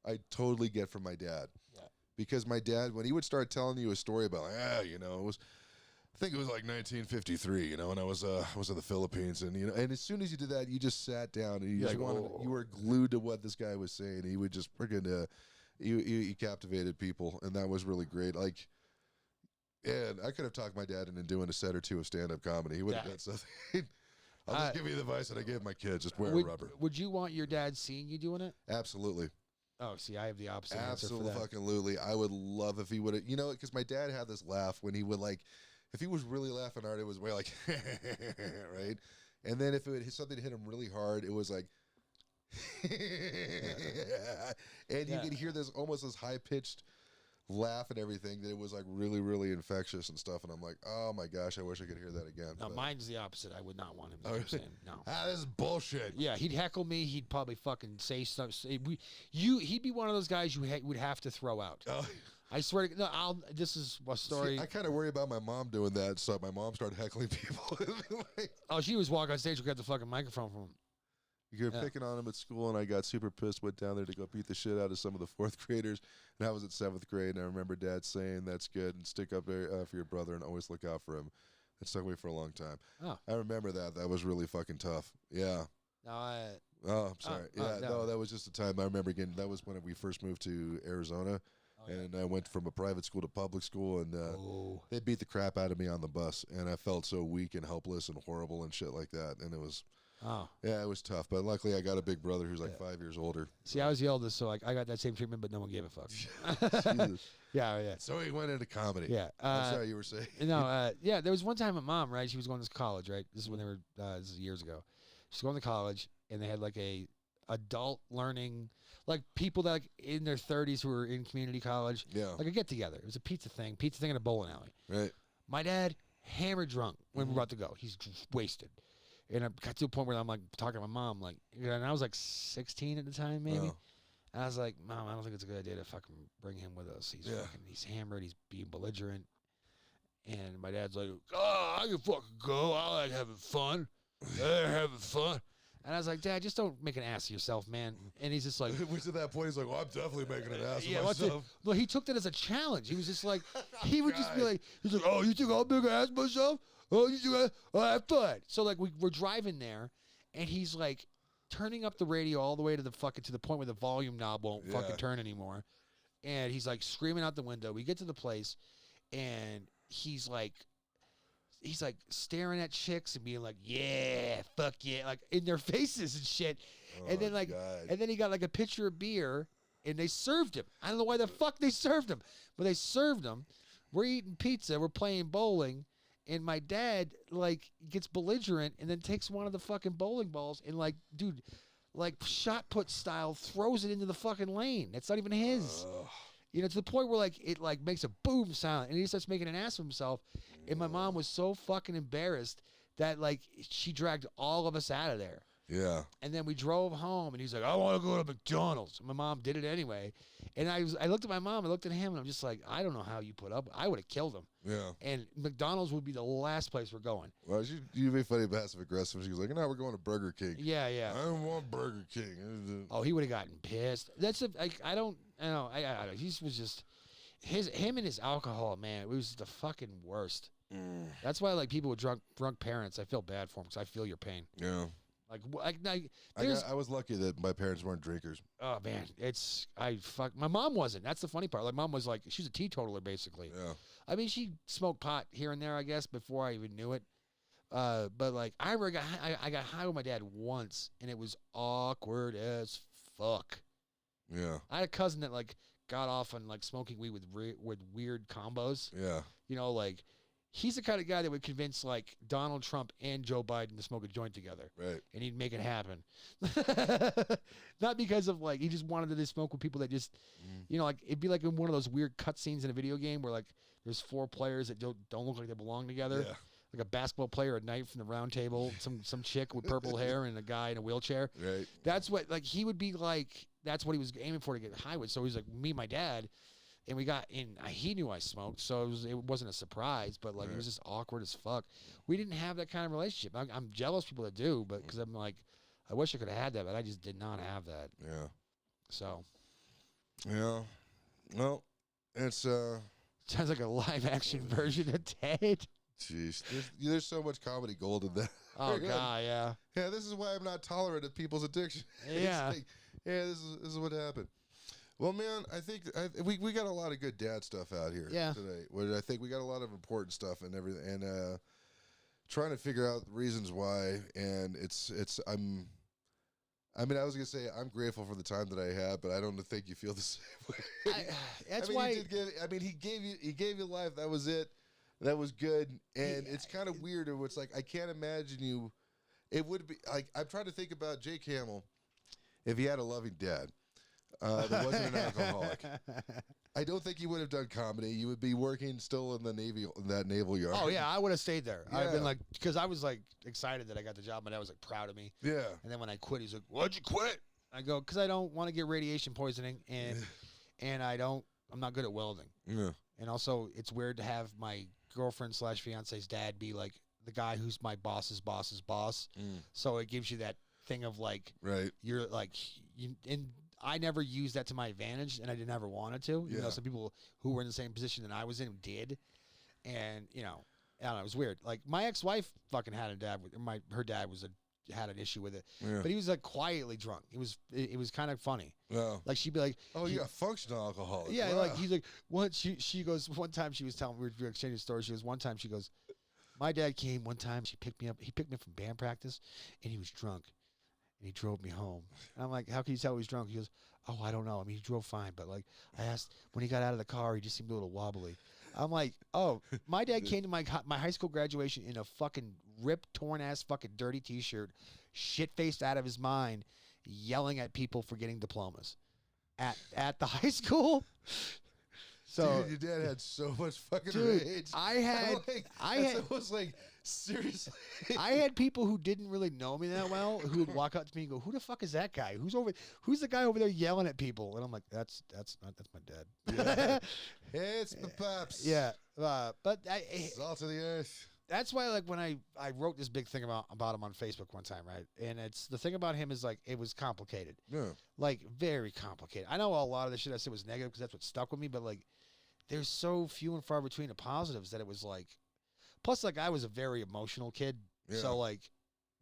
I totally get from my dad.
Yeah.
Because my dad, when he would start telling you a story about, you know, I think it was like 1953, you know, and I was in the Philippines, and you know, and as soon as you did that, you just sat down and you were glued to what this guy was saying. He would just freaking, he captivated people, and that was really great. Like, and I could have talked my dad into doing a set or two of stand-up comedy. He would have done something. I'll just give you the advice that I gave my kids: just wear rubber.
Would you want your dad seeing you doing it?
Absolutely.
Oh, see, I have the opposite answer for that.
Absolutely. I would love if he would have, you know, because my dad had this laugh when he would like, if he was really laughing hard, it was way like, right? And then if something hit him really hard, it was like, and you could hear this almost this high-pitched laugh and everything, that it was like really, really infectious and stuff. And I'm like, oh my gosh, I wish I could hear that again.
No, mine's the opposite. I would not want him to do the same. No.
This is bullshit.
Yeah, he'd heckle me. He'd probably fucking say something. He'd be one of those guys you would have to throw out.
Oh.
I swear to God, this is a story.
See, I kind of worry about my mom doing that, so my mom started heckling people.
Oh, she was walking on stage and got the fucking microphone from him.
You're picking on him at school, and I got super pissed, went down there to go beat the shit out of some of the 4th graders, and I was at 7th grade, and I remember Dad saying, that's good, and stick up there for your brother, and always look out for him. It stuck with me for a long time.
Oh.
I remember that. That was really fucking tough. Yeah.
No,
I'm sorry. No, that was just the time I remember again. That was when we first moved to Arizona, And I went from a private school to public school, and they beat the crap out of me on the bus, and I felt so weak and helpless and horrible and shit like that. And it was, it was tough. But luckily, I got a big brother who's like 5 years older.
See, I was the oldest, so like I got that same treatment, but no one gave a fuck. Yeah.
So he went into comedy.
Yeah.
I'm sorry, you were saying.
No, there was one time my mom, right? She was going to college, right? This is when they were. This is years ago. She's going to college, and they had like a adult learning, like people that like in their 30s who were in community college.
Yeah.
Like a get together. It was a pizza thing in a bowling alley.
Right.
My dad hammered drunk when we were about to go. He's just wasted. And I got to a point where I'm like talking to my mom, like, and I was like 16 at the time, maybe.
Oh.
And I was like, Mom, I don't think it's a good idea to fucking bring him with us. He's hammered. He's being belligerent. And my dad's like, I can fucking go. I like having fun. Having fun. And I was like, Dad, just don't make an ass of yourself, man. And he's just like,
which at that point he's like, well, I'm definitely making an ass of myself.
Well, he took that as a challenge. He was just like, he would just be like, he's like, oh, you think I'll make an ass of myself? Oh, you think I'll have fun? So like we're driving there, and he's like turning up the radio all the way to the point where the volume knob won't fucking turn anymore. And he's like screaming out the window. We get to the place, and he's like staring at chicks and being like, yeah, fuck yeah, like in their faces and shit. And then he got like a pitcher of beer, and they served him. I don't know why the fuck they served him, but they served him. We're eating pizza, we're playing bowling, and my dad like gets belligerent and then takes one of the fucking bowling balls and like, dude, like shot put style throws it into the fucking lane. It's not even his. You know, to the point where like it like makes a boom sound, and he starts making an ass of himself. And my mom was so fucking embarrassed that like she dragged all of us out of there.
Yeah.
And then we drove home, and he's like, I want to go to McDonald's. And my mom did it anyway. And I looked at my mom, I looked at him, and I'm just like, I don't know how you put up. I would have killed him.
Yeah.
And McDonald's would be the last place we're going.
Well, you'd be funny passive aggressive. She was like, no, we're going to Burger King.
Yeah.
I don't want Burger King.
Oh, he would have gotten pissed. I don't know. He was just him and his alcohol, man. It was the fucking worst. That's why like people with drunk parents, I feel bad for them because I feel your pain.
Yeah.
I
was lucky that my parents weren't drinkers.
Oh man, my mom wasn't. That's the funny part. Like mom was like, she's a teetotaler basically.
Yeah.
I mean, she smoked pot here and there, I guess, before I even knew it. But like I remember I got high with my dad once, and it was awkward as fuck.
Yeah.
I had a cousin that like got off on like smoking weed with weird combos.
Yeah.
You know, like he's the kind of guy that would convince like Donald Trump and Joe Biden to smoke a joint together.
Right.
And he'd make it happen. Not because of like, he just wanted to smoke with people that just, you know, like it'd be like in one of those weird cutscenes in a video game where like there's 4 players that don't look like they belong together.
Yeah.
Like a basketball player, a knight from the round table, some chick with purple hair and a guy in a wheelchair.
Right.
That's what, like, he would be like, that's what he was aiming for to get high with. So he's like, me and my dad, and we got in, he knew I smoked, so it wasn't a surprise, but like, It was just awkward as fuck. We didn't have that kind of relationship. I'm jealous people that do, but because I'm like, I wish I could have had that, but I just did not have that.
Yeah.
So.
Yeah. Well, it's,
sounds like a live action version of Ted.
Jeez, there's so much comedy gold in that.
Oh God, yeah.
Yeah, this is why I'm not tolerant of people's addiction.
Yeah.
Like, yeah, this is what happened. Well, man, I think we got a lot of good dad stuff out here today. Where I think we got a lot of important stuff and everything, and trying to figure out reasons why. And I mean, I was gonna say I'm grateful for the time that I had, but I don't think you feel the same way.
That's why.
He gave you life. That was it. That was good, and it's kind of weird. It's like I can't imagine you. It would be like I'm trying to think about Jake Hamill if he had a loving dad that wasn't an alcoholic. I don't think you would have done comedy. You would be working still in the Navy, in that naval yard.
Oh yeah, I would have stayed there.
Yeah.
I've been like, because I was like excited that I got the job. My dad was like proud of me.
Yeah.
And then when I quit, he's like, "Why'd you quit?" I go, "Because I don't want to get radiation poisoning, and I'm not good at welding.
Yeah.
And also, it's weird to have my girlfriend / fiance's dad be like the guy who's my boss's boss's boss. So it gives you that thing of like,
right,
you're like, and I never used that to my advantage, and I never wanted to. You know, some people who were in the same position that I was in did, and you know, I don't know, it was weird. Like my ex-wife fucking had a dad. Her dad was a had an issue with it.
Yeah.
But he was like quietly drunk. It was kind of funny.
Oh.
Like she'd be like,
Oh, you got functional alcoholic.
yeah,
Wow.
like he's like once she goes one time she was telling we were exchanging stories. She goes one time she goes, my dad came one time. She picked me up. He picked me up from band practice, and he was drunk, and he drove me home. And I'm like, how can you tell he was drunk? He goes, oh, I don't know. I mean, he drove fine, but like I asked when he got out of the car, he just seemed a little wobbly. I'm like, oh, my dad came to my high school graduation in a fucking ripped, torn ass, fucking dirty T-shirt, shit faced out of his mind, yelling at people for getting diplomas at the high school. So
dude, your dad had so much fucking
dude,
rage.
I
was like, seriously.
I had people who didn't really know me that well who would walk up to me and go, "Who the fuck is that guy? Who's the guy over there yelling at people?" And I'm like, "That's my dad."
Yeah. Hey, it's my pops.
Yeah, but
Salt of the earth.
that's why like when I wrote this big thing about him on Facebook one time, right? And it's the thing about him is like it was complicated,
Yeah.
like very complicated. I know a lot of the shit I said was negative because that's what stuck with me, but like there's so few and far between the positives that it was like. Plus, like I was a very emotional kid,
Yeah.
so like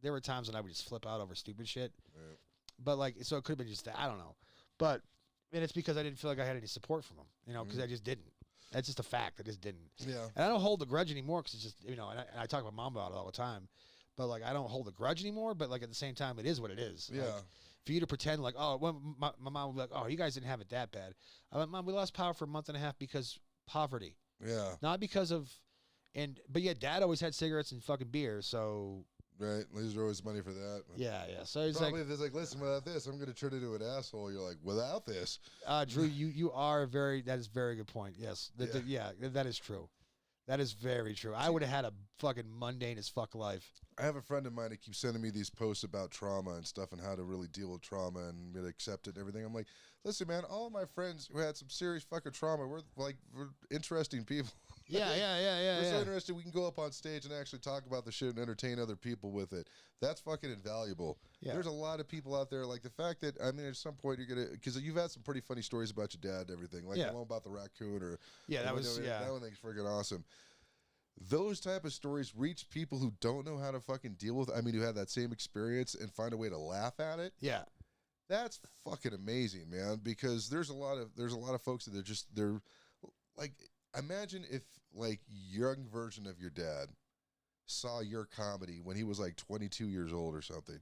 there were times when I would just flip out over stupid shit.
Yeah.
But like, so it could have been just that. I don't know. But and it's because I didn't feel like I had any support from him, because I just didn't. That's just a fact. I just didn't.
Yeah.
And I don't hold the grudge anymore because it's just, and I talk to my mom about it all the time. But like, I don't hold the grudge anymore. But like at the same time, it is what it is.
Yeah.
Like, for you to pretend like, oh, well, my mom would be like, oh, you guys didn't have it that bad. I'm like, Mom, we lost power for a month and a half because poverty,
Yeah.
not because of, but yeah, Dad always had cigarettes and fucking beer. So
Right. There's always money for that.
yeah. So it's
Probably
like,
if it's like, listen, without this, I'm going to turn into an asshole. You're like, without this.
Drew, you are that is a very good point. Yes. Yeah, that is true. That is very true. I would have had a fucking mundane as fuck life.
I have a friend of mine that keeps sending me these posts about trauma and stuff and how to really deal with trauma and really accept it and everything. I'm like, listen, man, all my friends who had some serious fucking trauma, we're interesting people.
Yeah.
We're so interested we can go up on stage and actually talk about the shit and entertain other people with it. That's fucking invaluable.
Yeah.
There's a lot of people out there, like the fact that, I mean, at some point you're going to, because you've had some pretty funny stories about your dad and everything, like the one about the raccoon or.
Yeah, that was,
That one thing's freaking awesome. Those type of stories reach people who don't know how to fucking deal with, who have that same experience and find a way to laugh at it.
Yeah.
That's fucking amazing, man, because there's a lot of folks that they're like, imagine if like young version of your dad saw your comedy when he was like 22 years old or something,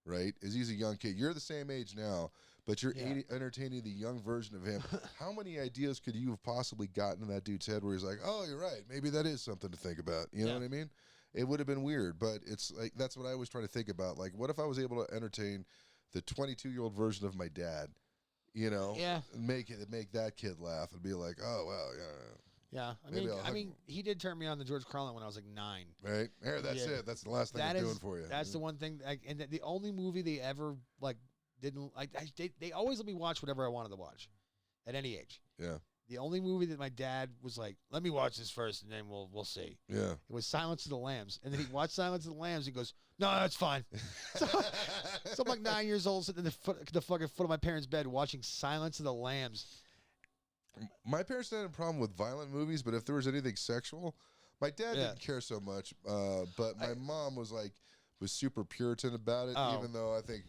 right? As he's a young kid. You're the same age now, but you're entertaining the young version of him. How many ideas could you have possibly gotten in that dude's head where he's like, oh, you're right. Maybe that is something to think about. You know what I mean? It would have been weird, but it's like, that's what I was trying to think about. Like, what if I was able to entertain the 22-year-old version of my dad,
Yeah.
make that kid laugh and be like, oh, well, yeah.
Yeah, I mean, he did turn me on to George Carlin when I was like 9.
Right? There, that's it. That's the last thing I'm doing for you.
That's the one thing. Like, and the only movie they ever like didn't like. They always let me watch whatever I wanted to watch, at any age.
Yeah.
The only movie that my dad was like, "Let me watch this first, and then we'll see."
Yeah.
It was Silence of the Lambs, and then he watched Silence of the Lambs. And he goes, "No, that's fine." so I'm like 9 years old, sitting in the fucking foot of my parents' bed watching Silence of the Lambs.
My parents didn't have a problem with violent movies, but if there was anything sexual, my dad didn't care so much. But my mom was super Puritan about it, even though I think,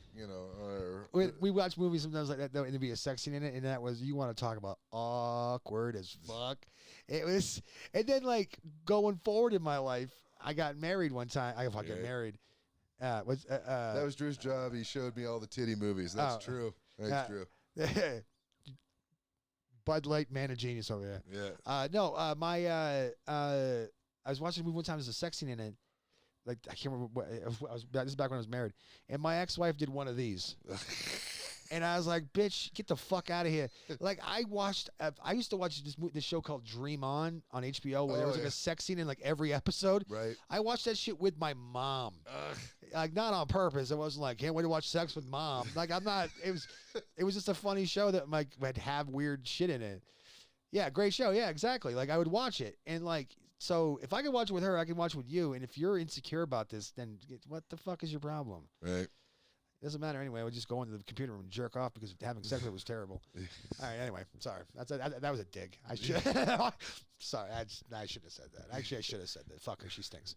we watch movies sometimes like that, though, and there'd be a sex scene in it, and that was, you want to talk about awkward as fuck. It was, and then like going forward in my life, I got married one time. I got married.
That was Drew's job. He showed me all the titty movies. That's true. That's true.
Bud Light, man of genius over there.
Yeah.
I was watching a movie one time. There's a sex scene in it. Like, I can't remember what this is back when I was married. And my ex-wife did one of these. And I was like, bitch, get the fuck out of here. Like, I used to watch this show called Dream On HBO where there was like a sex scene in like every episode.
Right.
I watched that shit with my mom. Like, not on purpose. It wasn't like, can't wait to watch sex with mom. Like, I'm not, it was just a funny show that like would have weird shit in it. Yeah, great show. Yeah, exactly. Like, I would watch it. And like, so if I can watch it with her, I can watch it with you. And if you're insecure about this, then what the fuck is your problem?
Right.
Doesn't matter anyway. We'll just go into the computer room and jerk off because having sex with it was terrible. All right. Anyway, sorry. That was a dig. I should. Sorry. I shouldn't have said that. Actually, I should have said that. Fuck her. She stinks.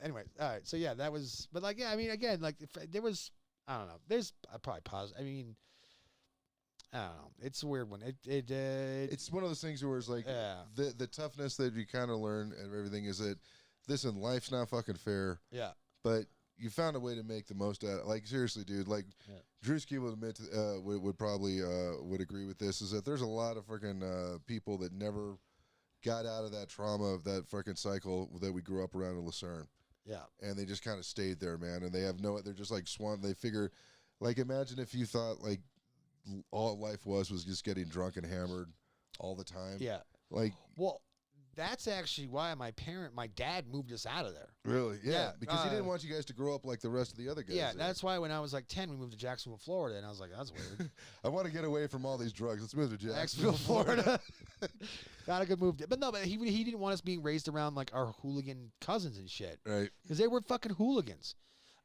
Anyway. All right. So yeah, that was. But like, yeah. I mean, again, like there was. I don't know. There's probably pause. I mean. I don't know. It's a weird one.
It's one of those things where it's like the toughness that you kind of learn and everything is that listen, life's not fucking fair.
Yeah.
But you found a way to make the most out of it. Like seriously, dude. Like Drewski would admit would probably would agree with this is that there's a lot of freaking people that never got out of that trauma of that freaking cycle that we grew up around in Lucerne.
Yeah.
And they just kind of stayed there, man. And they have they're just like swan. They figure, like, imagine if you thought like all life was just getting drunk and hammered all the time.
Yeah.
Like,
well, that's actually why my dad moved us out of there.
Really? Yeah. Because he didn't want you guys to grow up like the rest of the other guys.
Yeah, that's why when I was like 10, we moved to Jacksonville, Florida, and I was like, that's weird.
I want to get away from all these drugs. Let's move to
Jacksonville, Florida. Not a good move. But no, but he didn't want us being raised around like our hooligan cousins and shit.
Right.
Because they were fucking hooligans.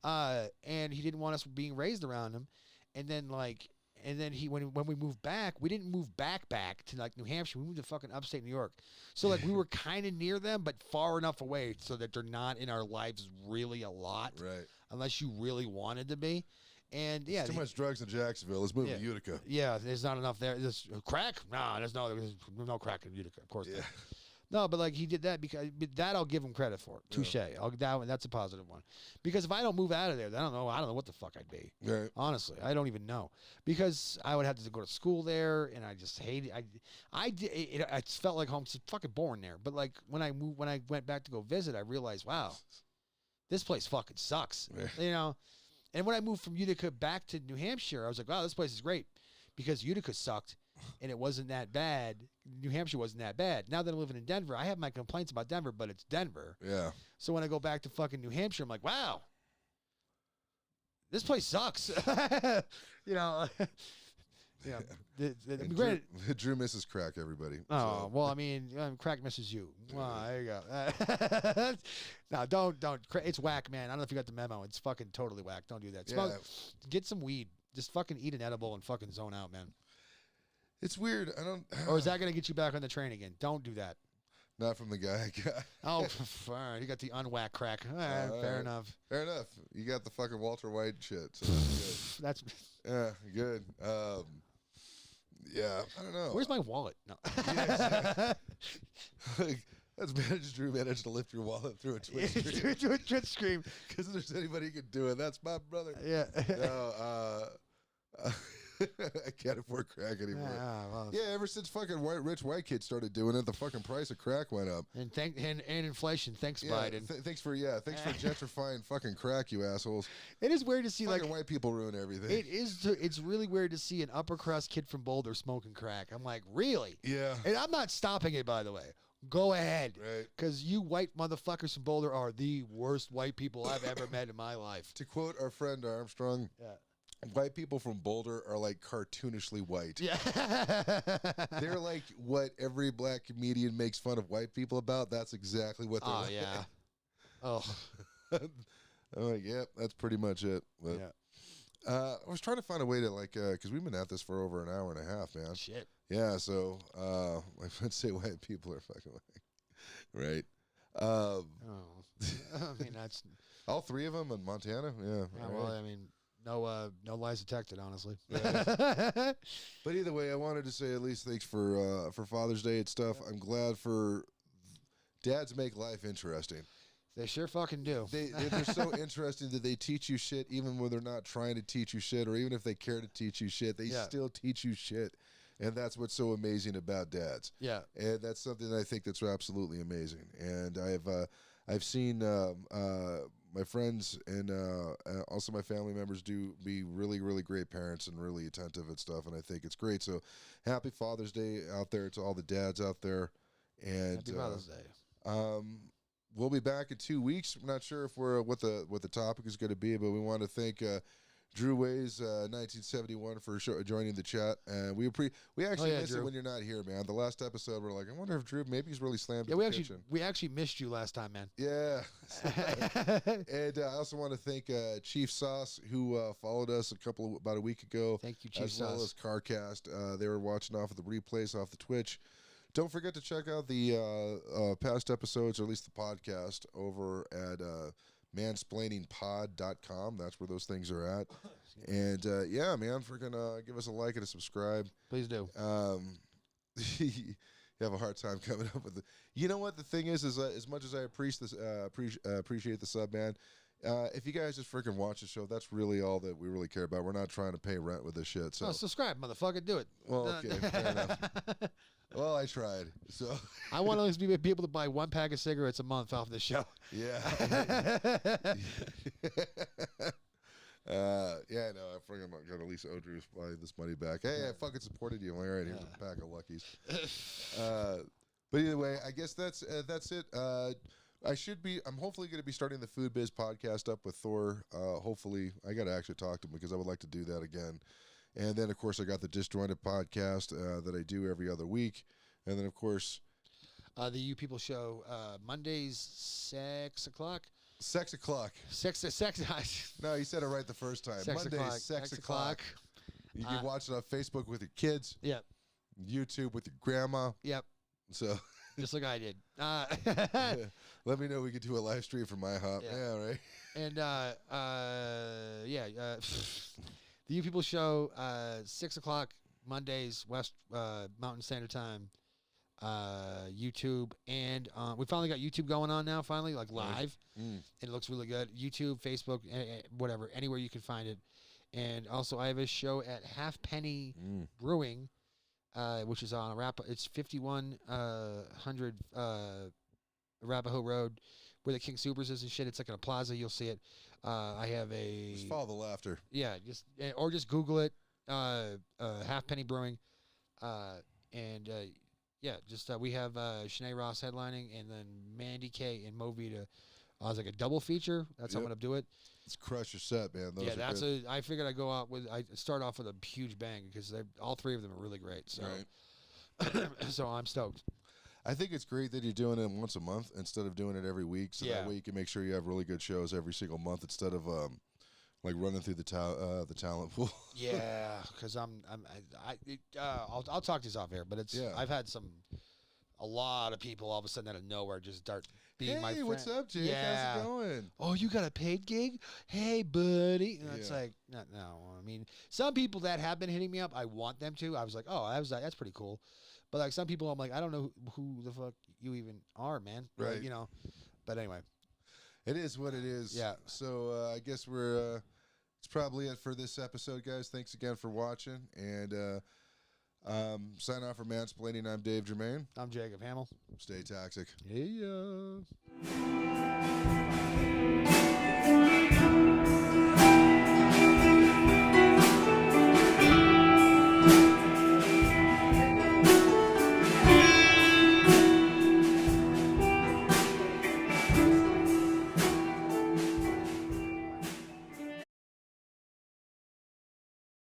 And he didn't want us being raised around them. And then like... And then when we moved back, we didn't move back to like New Hampshire. We moved to fucking upstate New York. So like we were kind of near them, but far enough away so that they're not in our lives really a lot. Right. Unless you really wanted to be. And yeah,
too much drugs in Jacksonville. Let's move to Utica.
Yeah, there's not enough there. There's crack? Nah, there's no crack in Utica. Of course.
Yeah.
No, but like he did that because that I'll give him credit for. Touche. That's a positive one. Because if I don't move out of there, I don't know what the fuck I'd be.
Right.
Honestly, I don't even know because I would have to go to school there, and I just hate it. It felt like home. It's fucking boring there. But like when I went back to go visit, I realized, wow, this place fucking sucks. You know. And when I moved from Utica back to New Hampshire, I was like, wow, this place is great because Utica sucked. And it wasn't that bad. New Hampshire wasn't that bad. Now that I'm living in Denver, I have my complaints about Denver, but it's Denver. Yeah. So when I go back to fucking New Hampshire, I'm like, wow, this place sucks. You know.
Yeah. Drew misses crack, everybody.
Oh, so. Well, I mean, crack misses you. Well, there you go. No, don't. It's whack, man. I don't know if you got the memo. It's fucking totally whack. Don't do that. Get some weed. Just fucking eat an edible and fucking zone out, man.
It's weird. I don't.
Or is that going to get you back on the train again? Don't do that.
Not from the guy I got.
Oh, all right. You got the unwhack crack. All right, fair enough.
Fair enough. You got the fucking Walter White shit. So
that's good.
Yeah, good. Yeah, I don't know.
Where's my wallet? No.
Drew managed to lift your wallet through a Twitch stream.
Through a Twitch stream.
Because if there's anybody who can do it, that's my brother.
Yeah.
No, I can't afford crack anymore. Yeah, ever since fucking rich white kids started doing it, the fucking price of crack went up.
And inflation. Thanks, Biden.
Thanks for gentrifying fucking crack, you assholes.
It is weird to see
fucking white people ruin everything.
It's really weird to see an upper crust kid from Boulder smoking crack. I'm like, really?
Yeah.
And I'm not stopping it, by the way. Go ahead.
Right.
Because you white motherfuckers from Boulder are the worst white people I've ever met in my life.
To quote our friend Armstrong. Yeah. White people from Boulder are like cartoonishly white. Yeah. They're like what every black comedian makes fun of white people about. That's exactly what they're like.
Yeah. Oh.
I'm like, yeah, that's pretty much it. But, I was trying to find a way to because we've been at this for over an hour and a half, man.
Shit.
Yeah, so my friends say white people are fucking white. Right. I
mean, that's...
All three of them in Montana? Yeah.
Well, I mean... No lies detected, honestly.
Yeah. But either way, I wanted to say at least thanks for Father's Day and stuff. I'm glad for dads make life interesting.
They sure fucking do.
They're so interesting that they teach you shit even when they're not trying to teach you shit, or even if they care to teach you shit, they still teach you shit. And that's what's so amazing about dads. Yeah. And that's something that I think that's absolutely amazing. And I've seen my friends and also my family members be really, really great parents and really attentive and stuff, and I think it's great. So happy Father's Day out there to all the dads out there. And
happy Father's Day.
We'll be back in 2 weeks. I'm not sure if we're what the topic is going to be, but we want to thank Drew Ways, 1971 for joining the chat, and we actually miss it when you're not here, man. The last episode, we're like, I wonder if Drew maybe he's really slammed.
Yeah, we actually missed you last time, man.
Yeah, and I also want to thank Chief Sauce who followed us about a week ago.
Thank you, Chief
as
Sauce.
Well as Carcast. They were watching off of the replays off the Twitch. Don't forget to check out the past episodes, or at least the podcast, over at mansplainingpod.com. That's where those things are at. And yeah, man, freaking give us a like and a subscribe.
Please do.
You have a hard time coming up with it. You know what the thing is as much as I appreciate the sub, man. If you guys just freaking watch the show, that's really all that we really care about. We're not trying to pay rent with this shit. So
subscribe, motherfucker. Do it.
Well, okay, fair enough. Well, I tried. So
I want to be able to buy 1 pack of cigarettes a month off the show.
Yeah. Yeah, no, I freaking got to at least owe Drew this money back. Hey, I fucking supported you. All right, here's a pack of Luckies. But either way, I guess that's it. I'm hopefully going to be starting the Food Biz podcast up with Thor. Hopefully, I got to actually talk to him because I would like to do that again. And then, of course, I got the Disjointed podcast that I do every other week. And then, of course,
the You People Show, Mondays, 6 o'clock.
6 o'clock.
Sex.
No, you said it right the first time. Mondays, 6 o'clock. You can watch it on Facebook with your kids.
Yep.
YouTube with your grandma.
Yep.
So
just like I did.
Let me know. We could do a live stream from my hop. Yeah, right.
And the You People Show, 6 o'clock Mondays, West Mountain Standard Time. YouTube, and we finally got YouTube going on now. Finally, like live, and it looks really good. YouTube, Facebook, whatever, anywhere you can find it. And also, I have a show at Halfpenny Brewing, which is on it's 5100 Arapahoe Road, where the King Supers is and shit. It's like in a plaza. You'll see it. I have just
follow the laughter.
Yeah, just Google it. Halfpenny Brewing, and we have Shanae Ross headlining, and then Mandy K and Movita. I was like a double feature. That's how I'm gonna do it.
It's crush your set, man.
I figured I'd go out with. I start off with a huge bang because all three of them are really great. So, so I'm stoked.
I think it's great that you're doing it once a month instead of doing it every week. So that way you can make sure you have really good shows every single month instead of like running through the talent pool.
Yeah, because I'll talk to you off air, but I've had a lot of people all of a sudden out of nowhere just start being my friend.
Hey, what's up, Jake? How's it going?
Oh, you got a paid gig? Hey, buddy. And it's like, no. I mean, some people that have been hitting me up, I want them to. I was like, oh, that's pretty cool. But like some people, I'm like, I don't know who the fuck you even are, man.
Right.
Like, But anyway,
it is what it is.
Yeah.
So I guess it's probably it for this episode, guys. Thanks again for watching. And sign off for Mansplaining. I'm Dave Germain.
I'm Jacob Hamill.
Stay toxic.
Yeah.